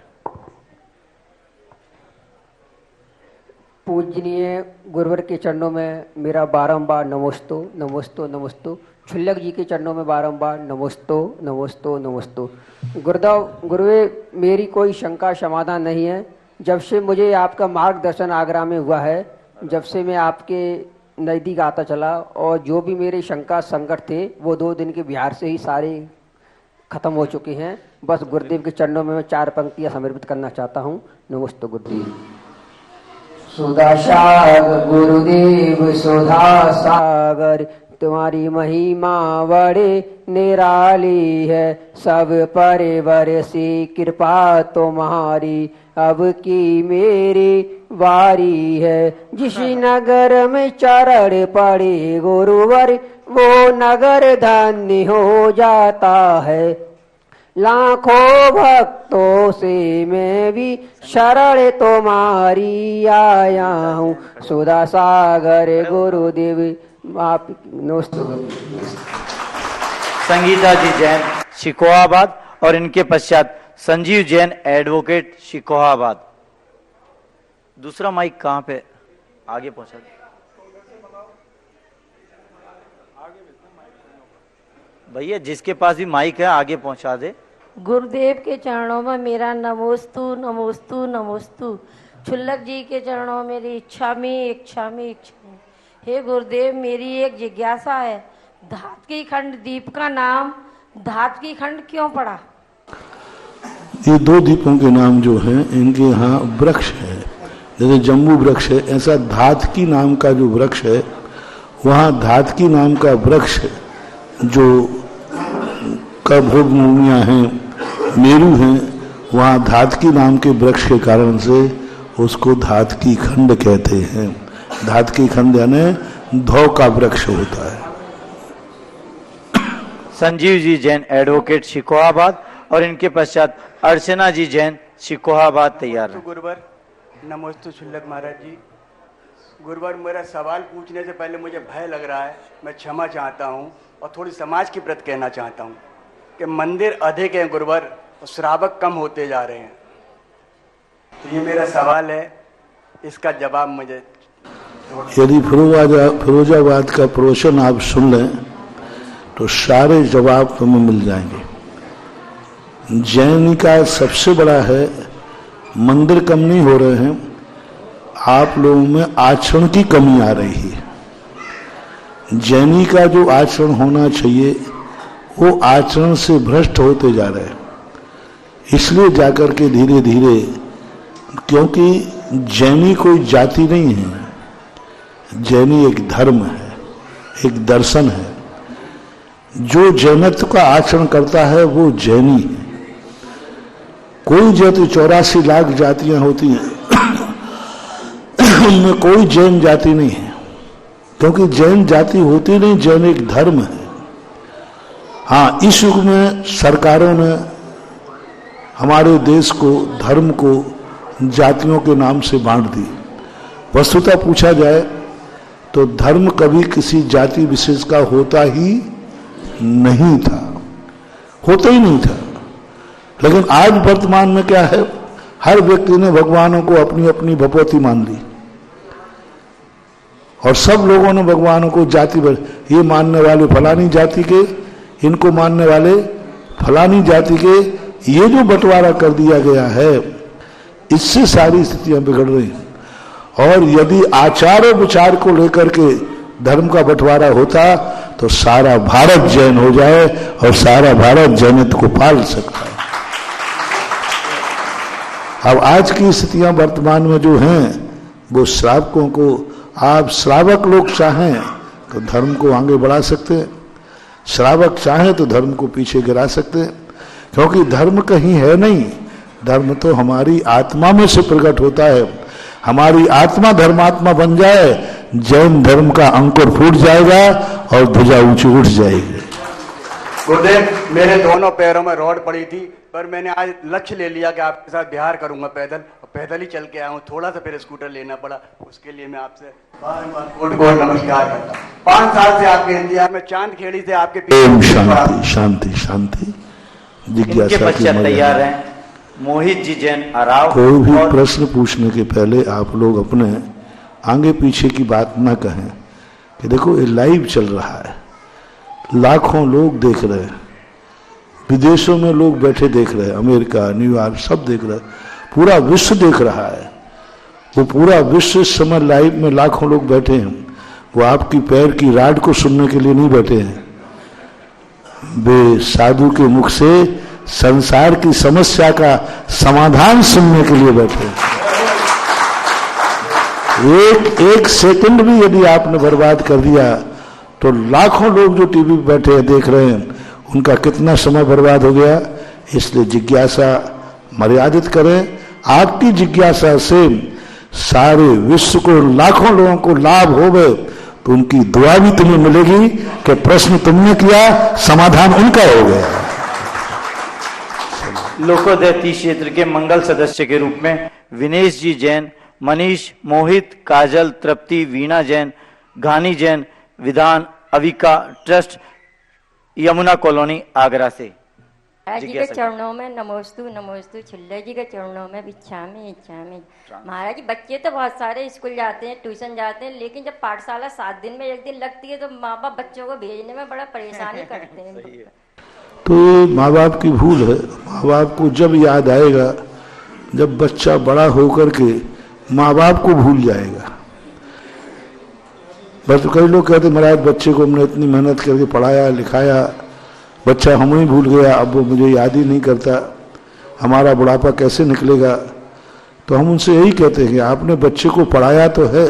पूजनीय गुरुवर के चरणों में मेरा बारंबार नमोस्तु नमोस्तु नमोस्तु। छुल्लक जी के चरणों में बारंबार नमोस्तु नमोस्तु नमोस्तु। गुरुवे मेरी कोई शंका समाधान नहीं है। जब से मुझे आपका मार्गदर्शन आगरा में हुआ है, जब से मैं आपके नज़दीक आता चला, और जो भी मेरे शंका संकट थे वो 2 दिन के बिहार से ही सारे खत्म हो चुके हैं। बस गुरुदेव के चरणों में मैं 4 पंक्तियां समर्पित करना चाहता हूँ। नमोस्तु गुरुदेव। सुधा सागर गुरुदेव सुधा सागर, तुम्हारी महिमा बड़े निराली है, सब परिवर से कृपा तुम्हारी अब की मेरी वारी है। जिस नगर में चरण पड़े गुरुवर वो नगर धन्य हो जाता है। लाखों भक्तों से मैं भी शरण तुम्हारी आया हूँ। सुधा सागर गुरुदेव आप संगीता जी जैन शिकोहाबाद और इनके पश्चात संजीव जैन एडवोकेट शिकोहाबाद। दूसरा माइक कहाँ पे आगे पहुंचा? भैया जिसके पास भी माइक है आगे पहुंचा दे। गुरुदेव के चरणों में मेरा नमोस्तु नमोस्तु नमोस्तु। छुल्लक जी के चरणों में मेरी इच्छा में। हे गुरुदेव, मेरी एक जिज्ञासा है। धातकी खंड द्वीप का नाम धातकी खंड क्यों पड़ा? ये 2 द्वीपों के नाम जो हैं इनके यहाँ वृक्ष है, जैसे जम्बू वृक्ष है, ऐसा धातकी नाम का जो वृक्ष है, वहाँ धातकी नाम का वृक्ष जो कभोग भूमियाँ हैं, मेरू हैं, वहाँ धातकी नाम के वृक्ष के कारण से उसको धातकी खंड कहते हैं। धातकी खंड यानी धौ का वृक्ष होता है। संजीव जी जैन एडवोकेट शिकोहाबाद और इनके पश्चात अर्चना जी जैन शिकोहाबाद तैयार है। गुरुवर नमोस्तु छुल्लक महाराज जी। गुरुवर, मेरा सवाल पूछने से पहले मुझे भय लग रहा है, मैं क्षमा चाहता हूँ और थोड़ी समाज की प्रति कहना चाहता हूँ कि मंदिर अधिक हैं गुरुवर और श्रावक कम होते जा रहे हैं। तो ये मेरा सवाल है, इसका जवाब मुझे। यदि फिरोजाबाद का प्रवचन आप सुन लें तो सारे जवाब तुम्हें मिल जाएंगे। जैन का सबसे बड़ा है, मंदिर कम नहीं हो रहे हैं, आप लोगों में आचरण की कमी आ रही है। जैनी का जो आचरण होना चाहिए वो आचरण से भ्रष्ट होते जा रहे हैं। इसलिए जाकर के धीरे धीरे, क्योंकि जैनी कोई जाति नहीं है, जैनी एक धर्म है, एक दर्शन है। जो जैनत्व का आचरण करता है वो जैनी है। कोई जाति 84 लाख जातियां होती हैं, उनमें कोई जैन जाति नहीं है, क्योंकि जैन जाति होती नहीं, जैन एक धर्म है। हाँ, इस युग में सरकारों ने हमारे देश को, धर्म को जातियों के नाम से बांट दी। वस्तुतः पूछा जाए तो धर्म कभी किसी जाति विशेष का होता ही नहीं था, होता ही नहीं था। लेकिन आज वर्तमान में क्या है, हर व्यक्ति ने भगवानों को अपनी अपनी भगवती मान ली और सब लोगों ने भगवानों को जाति ये मानने वाले फलानी जाति के, इनको मानने वाले फलानी जाति के, ये जो बंटवारा कर दिया गया है, इससे सारी स्थितियां बिगड़ रही हैं। और यदि आचार और विचार को लेकर के धर्म का बंटवारा होता तो सारा भारत जैन हो जाए और सारा भारत जैनित्व को पाल सकता है। अब आज की स्थितियां वर्तमान में जो हैं वो श्रावकों को, आप श्रावक लोग चाहें तो धर्म को आगे बढ़ा सकते हैं, श्रावक चाहें तो धर्म को पीछे गिरा सकते हैं, क्योंकि धर्म कहीं है नहीं, धर्म तो हमारी आत्मा में से प्रकट होता है। हमारी आत्मा धर्मात्मा बन जाए, जैन धर्म का अंकुर फूट जाएगा और ध्वजा ऊंची उठ जाएगी। गुरुदेव, मेरे दोनों पैरों में रॉड पड़ी थी, पर मैंने आज लक्ष्य ले लिया कि आपके साथ बिहार करूंगा पैदल, और पैदल ही चल के आया हूँ। थोड़ा सा फिर स्कूटर लेना पड़ा, उसके लिए मैं आपसे बार-बार कोट-कोट नमस्कार करता हूँ। 5 साल से आपके इंतजार में, चांदखेड़ी से आपके ओम शांति शांति शांति। जिज्ञासा की तैयार हैं मोहित जी जैन अराव। कोई भी प्रश्न पूछने के पहले आप लोग अपने आगे पीछे की बात ना कहें कि देखो ये लाइव चल रहा है, लाखों लोग देख रहे हैं, विदेशों में लोग बैठे देख रहे हैं, अमेरिका, न्यूयॉर्क सब देख रहे हैं, पूरा विश्व देख रहा है। वो पूरा विश्व इस समय लाइव में लाखों लोग बैठे हैं, वो आपकी पैर की राड को सुनने के लिए नहीं बैठे हैं, वे साधु के मुख से संसार की समस्या का समाधान सुनने के लिए बैठे। एक सेकंड भी यदि आपने बर्बाद कर दिया तो लाखों लोग जो टीवी पे बैठे हैं देख रहे हैं, उनका कितना समय बर्बाद हो गया। इसलिए जिज्ञासा मर्यादित करें। आपकी जिज्ञासा से सारे विश्व को, लाखों लोगों को लाभ हो गए तो उनकी दुआ भी तुम्हें मिलेगी कि प्रश्न तुमने किया, समाधान उनका हो गया। लोकोदय क्षेत्र के मंगल सदस्य के रूप में विनेश जी जैन, मनीष, मोहित, काजल, तृप्ति, वीणा जैन, घानी जैन, विधान अविका ट्रस्ट, यमुना कॉलोनी, आगरा से। महाराज जी के चरणों में नमोस्तु नमोस्तु, छुल्ले जी के चरणों में इच्छामी इच्छामी। महाराज जी, बच्चे तो बहुत सारे स्कूल जाते हैं, ट्यूशन जाते हैं, लेकिन जब पाठशाला 7 दिन में 1 दिन लगती है तो माँ बाप बच्चों को भेजने में बड़ा परेशानी करते हैं। तो ये माँ बाप की भूल है। माँ बाप को जब याद आएगा जब बच्चा बड़ा होकर के माँ बाप को भूल जाएगा। बस कई लोग कहते महाराज बच्चे को हमने इतनी मेहनत करके पढ़ाया लिखाया, बच्चा हमें ही भूल गया, अब वो मुझे याद ही नहीं करता, हमारा बुढ़ापा कैसे निकलेगा। तो हम उनसे यही कहते हैं कि आपने बच्चे को पढ़ाया तो है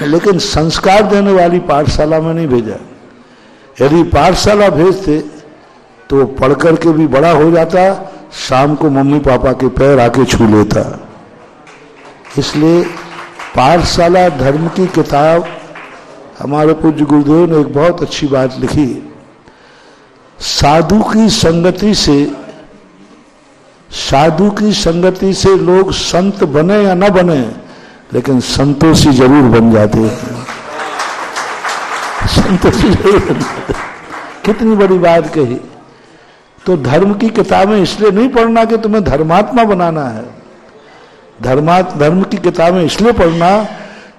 लेकिन संस्कार देने वाली पाठशाला में नहीं भेजा। यदि पाठशाला भेजते तो पढ़ करके भी बड़ा हो जाता, शाम को मम्मी पापा के पैर आके छू लेता। इसलिए पाठशाला धर्म की किताब, हमारे पूज्य गुरुदेव ने एक बहुत अच्छी बात लिखी, साधु की संगति से लोग संत बने या न बने, लेकिन संतोषी जरूर बन जाते हैं। संतोषी जरूर बन जाते। कितनी बड़ी बात कही। तो धर्म की किताबें इसलिए नहीं पढ़ना कि तुम्हें धर्मात्मा बनाना है, धर्म की किताबें इसलिए पढ़ना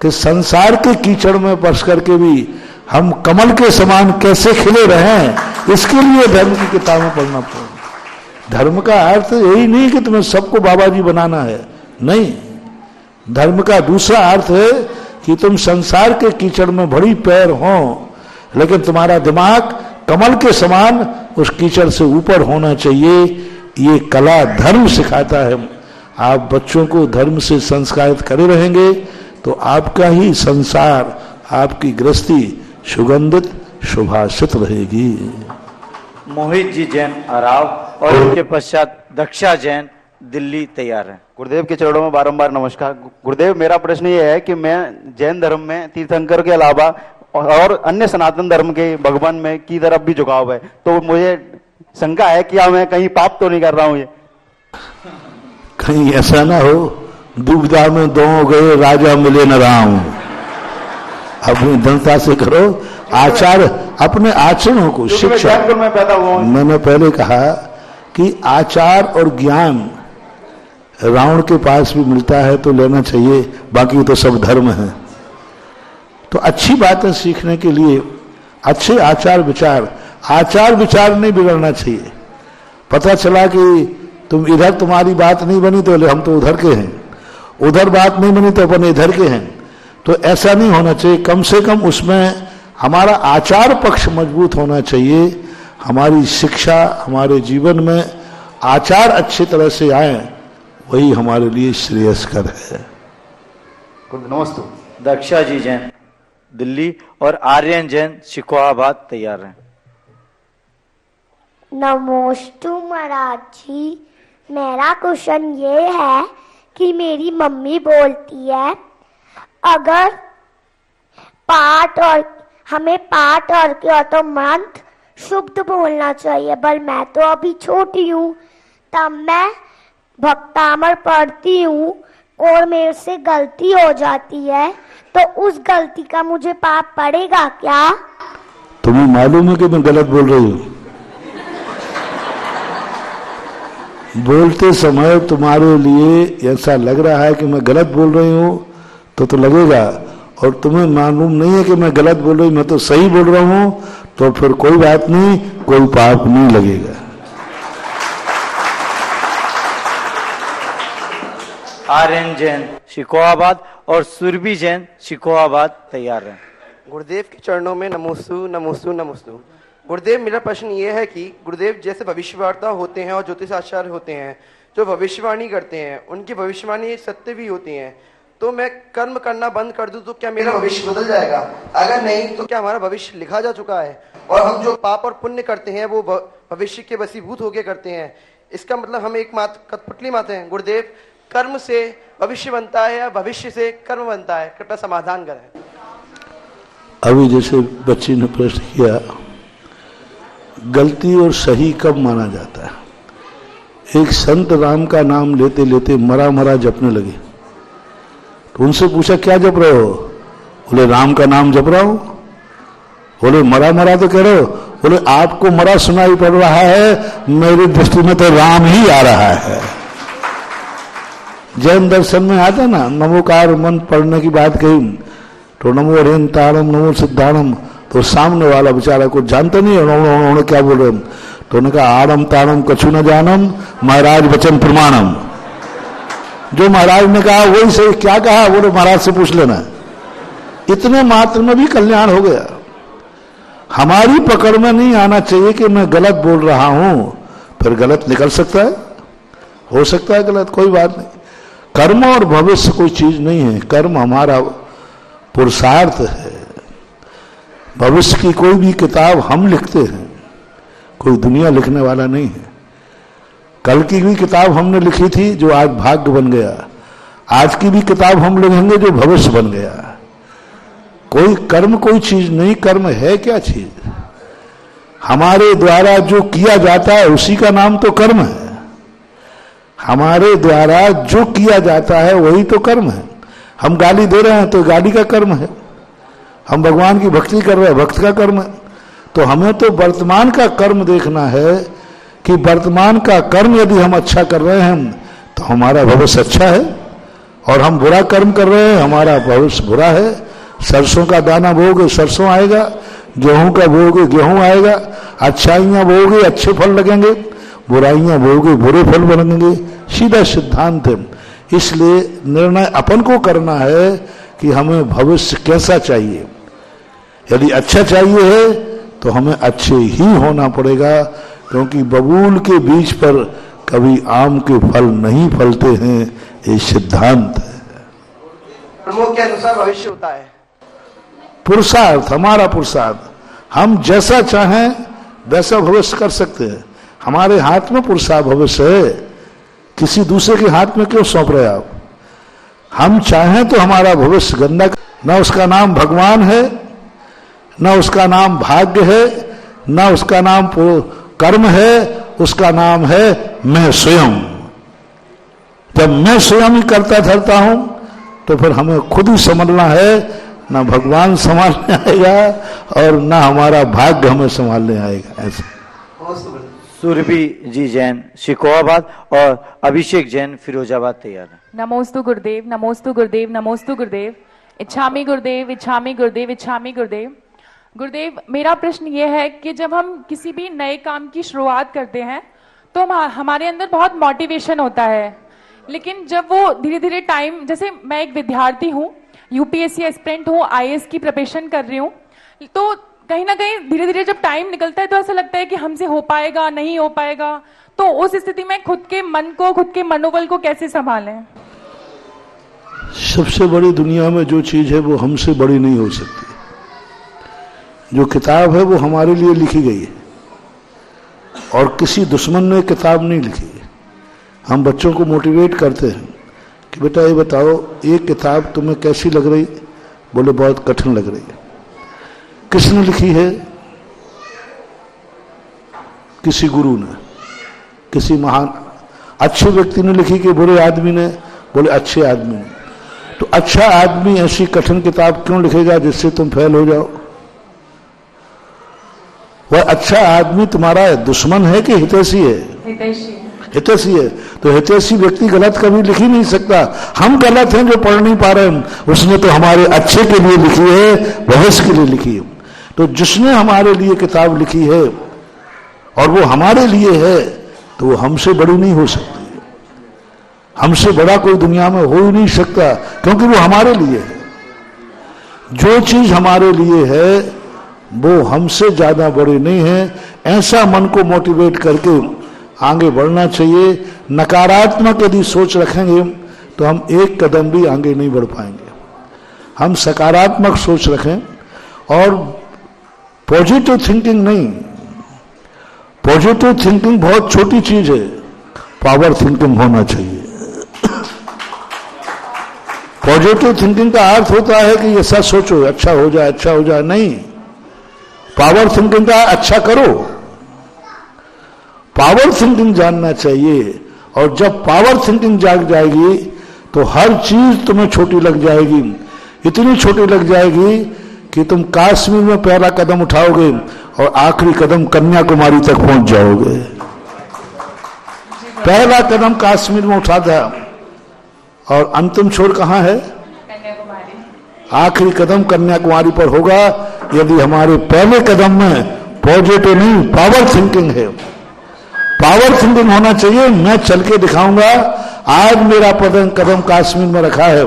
कि संसार के कीचड़ में बस करके भी हम कमल के समान कैसे खिले रहें, इसके लिए धर्म की किताबें पढ़ना पड़ेगा। धर्म का अर्थ यही नहीं कि तुम्हें सबको बाबा जी बनाना है, नहीं। धर्म का दूसरा अर्थ है कि तुम संसार के कीचड़ में भरी पैर हो, लेकिन तुम्हारा दिमाग कमल के समान उस कीचड़ से ऊपर होना चाहिए। ये कला धर्म सिखाता है। आप बच्चों को धर्म से संस्कारित करे रहेंगे तो आपका ही संसार, आपकी गृहस्थी सुगंधित शुभाषित रहेगी। मोहित जी जैन अराव और उनके पश्चात दक्षा जैन दिल्ली तैयार है। गुरुदेव के चरणों में बारंबार नमस्कार। गुरुदेव, मेरा प्रश्न ये है कि मैं जैन धर्म में तीर्थंकर के अलावा और अन्य सनातन धर्म के भगवान में की तरफ भी झुकाव है, तो मुझे शंका है कि मैं कहीं पाप तो नहीं कर रहा हूँ। ये कहीं ऐसा ना हो दुविधा में दो गए राजा मिले न राम। अपनी दृढ़ता से करो आचार, अपने आचरणों को शिक्षा। में पैदा हुआ हूं। मैंने पहले कहा कि आचार और ज्ञान रावण के पास भी मिलता है तो लेना चाहिए, बाकी तो सब धर्म है। तो अच्छी बातें सीखने के लिए अच्छे आचार विचार नहीं बिगड़ना चाहिए। पता चला कि तुम इधर तुम्हारी बात नहीं बनी तो हम तो उधर के हैं, उधर बात नहीं बनी तो अपन इधर के हैं, तो ऐसा नहीं होना चाहिए। कम से कम उसमें हमारा आचार पक्ष मजबूत होना चाहिए। हमारी शिक्षा, हमारे जीवन में आचार अच्छी तरह से आए, वही हमारे लिए श्रेयस्कर है। नमस्ते। दक्षा जी जैन दिल्ली और आर्यन जैन शिकोहाबाद तैयार हैं। नमोस्तु महाराज जी, मेरा क्वेश्चन ये है कि मेरी मम्मी बोलती है अगर पाठ और हमें पाठ और तो मंत्र शुद्ध बोलना चाहिए, पर मैं तो अभी छोटी हूँ, तब मैं भक्तामर पढ़ती हूँ और मेरे से गलती हो जाती है, तो उस गलती का मुझे पाप पड़ेगा क्या? तुम्हें मालूम है कि मैं गलत बोल रही हूँ? बोलते समय तुम्हारे लिए ऐसा लग रहा है कि मैं गलत बोल रही हूँ तो लगेगा, और तुम्हें मालूम नहीं है कि मैं गलत बोल रही हूँ, मैं तो सही बोल रहा हूँ, तो फिर कोई बात नहीं, कोई पाप नहीं लगेगा। आर्यन जैन शिकोहाबाद और सुरभि जैन शिकोहाबाद तैयार हैं। गुरुदेव के चरणों में नमोस्तु नमोस्तु नमोस्तु। गुरुदेव, मेरा प्रश्न ये है कि गुरुदेव जैसे भविष्यवार्ता होते हैं और ज्योतिषाचार्य होते हैं जो भविष्यवाणी करते हैं, उनकी भविष्यवाणी सत्य भी होती हैं, तो मैं कर्म करना बंद कर दूं तो क्या मेरा भविष्य बदल जाएगा? अगर नहीं तो क्या हमारा भविष्य लिखा जा चुका है और हम जो पाप और पुण्य करते हैं वो भविष्य के वशीभूत होकर करते हैं? इसका मतलब हम एक कठपुतली माते हैं। गुरुदेव, कर्म से भविष्य बनता है या भविष्य से कर्म बनता है? कृपया समाधान करें। अभी जैसे बच्ची ने प्रश्न किया, गलती और सही कब माना जाता है? एक संत राम का नाम लेते लेते मरा मरा जपने लगे, तो उनसे पूछा क्या जप रहे हो? बोले राम का नाम जप रहा हूं। बोले मरा मरा तो कह रहे हो? बोले आपको मरा सुनाई पड़ रहा है, मेरी दृष्टि में तो राम ही आ रहा है। जैन दर्शन में आता ना, नमोकार मन पढ़ने की बात कही तो नमो हरियंताणम नमो सिद्धाणम, तो सामने वाला बेचारा को जानता नहीं है उन्होंने क्या बोल रहे, तो उन्होंने कहा आड़म ताड़म कछु न जानम महाराज वचन प्रमाणम। जो महाराज ने कहा वही सही, क्या कहा वो महाराज से पूछ लेना। इतने मात्र में भी कल्याण हो गया। हमारी पकड़ में नहीं आना चाहिए कि मैं गलत बोल रहा हूं, फिर गलत निकल सकता है, हो सकता है गलत, कोई बात नहीं। कर्म और भविष्य कोई चीज नहीं है, कर्म हमारा पुरुषार्थ है। भविष्य की कोई भी किताब हम लिखते हैं, कोई दुनिया लिखने वाला नहीं है। कल की भी किताब हमने लिखी थी जो आज भाग्य बन गया, आज की भी किताब हम लिखेंगे जो भविष्य बन गया। कोई कर्म कोई चीज नहीं, कर्म है क्या चीज? हमारे द्वारा जो किया जाता है उसी का नाम तो कर्म है। हमारे द्वारा जो किया जाता है वही तो कर्म है। हम गाली दे रहे हैं तो गाली का कर्म है, हम भगवान की भक्ति कर रहे हैं भक्त का कर्म है। तो हमें तो वर्तमान का कर्म देखना है कि वर्तमान का कर्म यदि हम अच्छा कर रहे हैं तो हमारा भविष्य अच्छा है, और हम बुरा कर्म कर रहे हैं हमारा भविष्य बुरा है। सरसों का दाना बोओगे सरसों आएगा, गेहूं का बोओगे गेहूं आएगा। अच्छाइयां बोओगे अच्छे फल लगेंगे, बुराइयां बोओगे बुरे फल बनेंगे। सीधा सिद्धांत है। इसलिए निर्णय अपन को करना है कि हमें भविष्य कैसा चाहिए। यदि अच्छा चाहिए है तो हमें अच्छे ही होना पड़ेगा, क्योंकि बबूल के बीज पर कभी आम के फल नहीं फलते हैं, ये सिद्धांत है। कर्मों के अनुसार भविष्य होता है। पुरुषार्थ, हमारा पुरुषार्थ, हम जैसा चाहें वैसा भविष्य कर सकते हैं। हमारे हाथ में पुरुषार्थ भविष्य है, किसी दूसरे के हाथ में क्यों सौंप रहे आप? हम चाहें तो हमारा भविष्य गंदा, न उसका नाम भगवान है, न उसका नाम भाग्य है, न उसका नाम कर्म है, उसका नाम है मैं स्वयं। जब मैं स्वयं ही करता धरता हूं तो फिर हमें खुद ही समझना है, ना भगवान संभालने आएगा और ना हमारा भाग्य हमें संभालने आएगा। ऐसा सुरभि जी जैन शिकोहाबाद और अभिषेक जैन फिरोजाबाद तैयार है। नमोस्तु गुरुदेव, नमोस्तु गुरुदेव, नमोस्तु गुरुदेव। इच्छामी गुरुदेव, इच्छामी गुरुदेव, इच्छामी गुरुदेव। गुरुदेव, मेरा प्रश्न ये है कि जब हम किसी भी नए काम की शुरुआत करते हैं तो हमारे अंदर बहुत मोटिवेशन होता है, लेकिन जब वो धीरे धीरे टाइम, जैसे मैं एक विद्यार्थी हूँ, यूपीएससी एस्पिरेंट हूँ, आईएएस की प्रिपरेशन कर रही हूँ, तो कहीं ना कहीं धीरे धीरे जब टाइम निकलता है तो ऐसा लगता है कि हमसे हो पाएगा नहीं हो पाएगा, तो उस स्थिति में खुद के मन को, खुद के मनोबल को कैसे संभालें? सबसे बड़ी दुनिया में जो चीज है वो हमसे बड़ी नहीं हो सकती। जो किताब है वो हमारे लिए लिखी गई है और किसी दुश्मन ने किताब नहीं लिखी है। हम बच्चों को मोटिवेट करते हैं कि बेटा ये बताओ, ये किताब तुम्हें कैसी लग रही? बोले बहुत कठिन लग रही है। किसने लिखी है? किसी गुरु ने, किसी महान अच्छे व्यक्ति ने लिखी कि बुरे आदमी ने? बोले अच्छे आदमी ने। तो अच्छा आदमी ऐसी कठिन किताब क्यों लिखेगा जिससे तुम फेल हो जाओ? वह अच्छा आदमी तुम्हारा दुश्मन है कि हितैषी है? हितैषी है। तो हितैषी व्यक्ति गलत कभी लिख ही नहीं सकता। हम गलत हैं जो पढ़ नहीं पा रहे हैं, उसने तो हमारे अच्छे के लिए लिखी है, भविष्य के लिए लिखी है। तो जिसने हमारे लिए किताब लिखी है और वो हमारे लिए है तो वो हमसे बड़ी नहीं हो सकती। हमसे बड़ा कोई दुनिया में हो ही नहीं सकता, क्योंकि वो हमारे लिए है। जो चीज हमारे लिए है वो हमसे ज्यादा बड़ी नहीं है। ऐसा मन को मोटिवेट करके आगे बढ़ना चाहिए। नकारात्मक यदि सोच रखेंगे तो हम एक कदम भी आगे नहीं बढ़ पाएंगे। हम सकारात्मक सोच रखें और पॉजिटिव थिंकिंग नहीं। पॉजिटिव थिंकिंग बहुत छोटी चीज है, पावर थिंकिंग होना चाहिए। पॉजिटिव थिंकिंग का अर्थ होता है कि ऐसा सोचो अच्छा हो जाए, अच्छा हो जाए, नहीं। पावर थिंकिंग का अच्छा करो। पावर थिंकिंग जानना चाहिए और जब पावर थिंकिंग जाग जाएगी तो हर चीज तुम्हें छोटी लग जाएगी। इतनी छोटी लग जाएगी कि तुम काश्मीर में पहला कदम उठाओगे और आखिरी कदम कन्याकुमारी तक पहुंच जाओगे। पहला कदम काश्मीर में उठा था और अंतिम छोर कहां है? आखिरी कदम कन्याकुमारी पर होगा यदि हमारे पहले कदम में पॉजिटिव नहीं पावर थिंकिंग है। पावर थिंकिंग होना चाहिए। मैं चल के दिखाऊंगा। आज मेरा कदम काश्मीर में रखा है,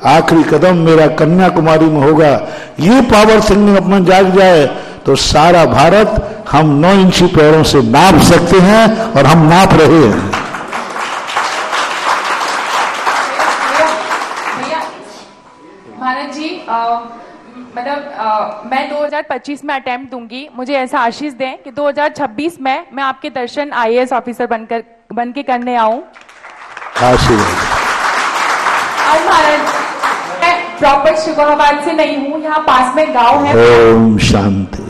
आखिरी कदम मेरा कन्याकुमारी में होगा। ये पावर थिंकिंग अपना जाग जाए तो सारा भारत हम 9 इंची पैरों से नाप सकते हैं और हम नाप रहे हैं। महाराज जी, मतलब मैं 2025 में अटेम्प्ट दूंगी। मुझे ऐसा आशीष दें कि 2026 में मैं आपके दर्शन आईएएस ऑफिसर बन के करने आऊं। आशीर्वाद। और महाराज, मैं प्रॉपर शिकोहाबाद से नहीं हूँ, यहाँ पास में गांव है। ओम शांति।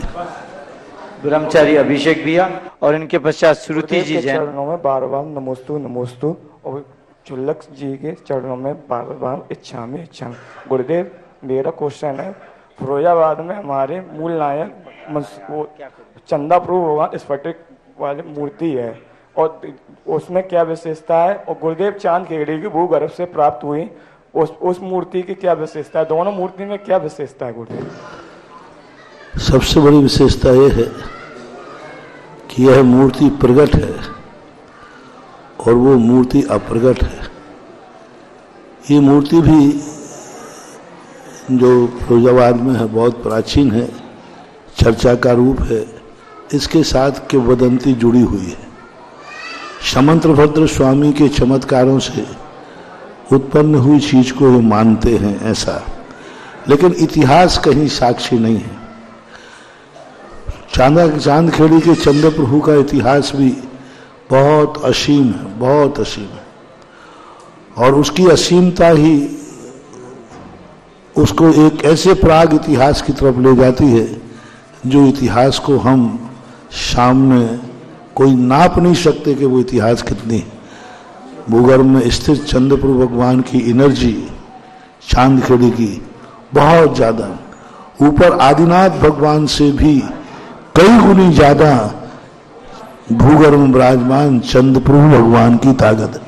ब्रह्मचारी अभिषेक भैया और इनके पश्चात श्रुति जी जैन। चरणों में बार बार नमोस्तु नमोस्तु और चुल्लक जी के चरणों में बार बार इच्छामी इच्छामी। गुरुदेव, मेरा क्वेश्चन है, फिरोजाबाद में हमारे मूल नायक वो चंदा प्रभु भगवान स्फटिक वाली मूर्ति है और उसमें क्या विशेषता है? और गुरुदेव चांद खेड़ी की भूगर्भ से प्राप्त हुई उस मूर्ति की क्या विशेषता है? दोनों मूर्ति में क्या विशेषता है गुरुदेव? सबसे बड़ी विशेषता यह है कि यह मूर्ति प्रगट है और वो मूर्ति अप्रगट है। ये मूर्ति भी जो फिरोजाबाद में है बहुत प्राचीन है, चर्चा का रूप है। इसके साथ किंवदंती जुड़ी हुई है। समंत्रभद्र स्वामी के चमत्कारों से उत्पन्न हुई चीज को ये मानते हैं ऐसा, लेकिन इतिहास कहीं साक्षी नहीं है। चांदखेड़ी के चंद्र प्रभु का इतिहास भी बहुत असीम है, बहुत असीम है और उसकी असीमता ही उसको एक ऐसे प्राग इतिहास की तरफ ले जाती है जो इतिहास को हम सामने कोई नाप नहीं सकते कि वो इतिहास कितनी है। भूगर्भ में स्थित चंद्रप्रभु भगवान की एनर्जी चांदखेड़ी की बहुत ज्यादा, ऊपर आदिनाथ भगवान से भी कई गुनी ज्यादा भूगर्भ में विराजमान चंद्रप्रभु भगवान की ताकत है।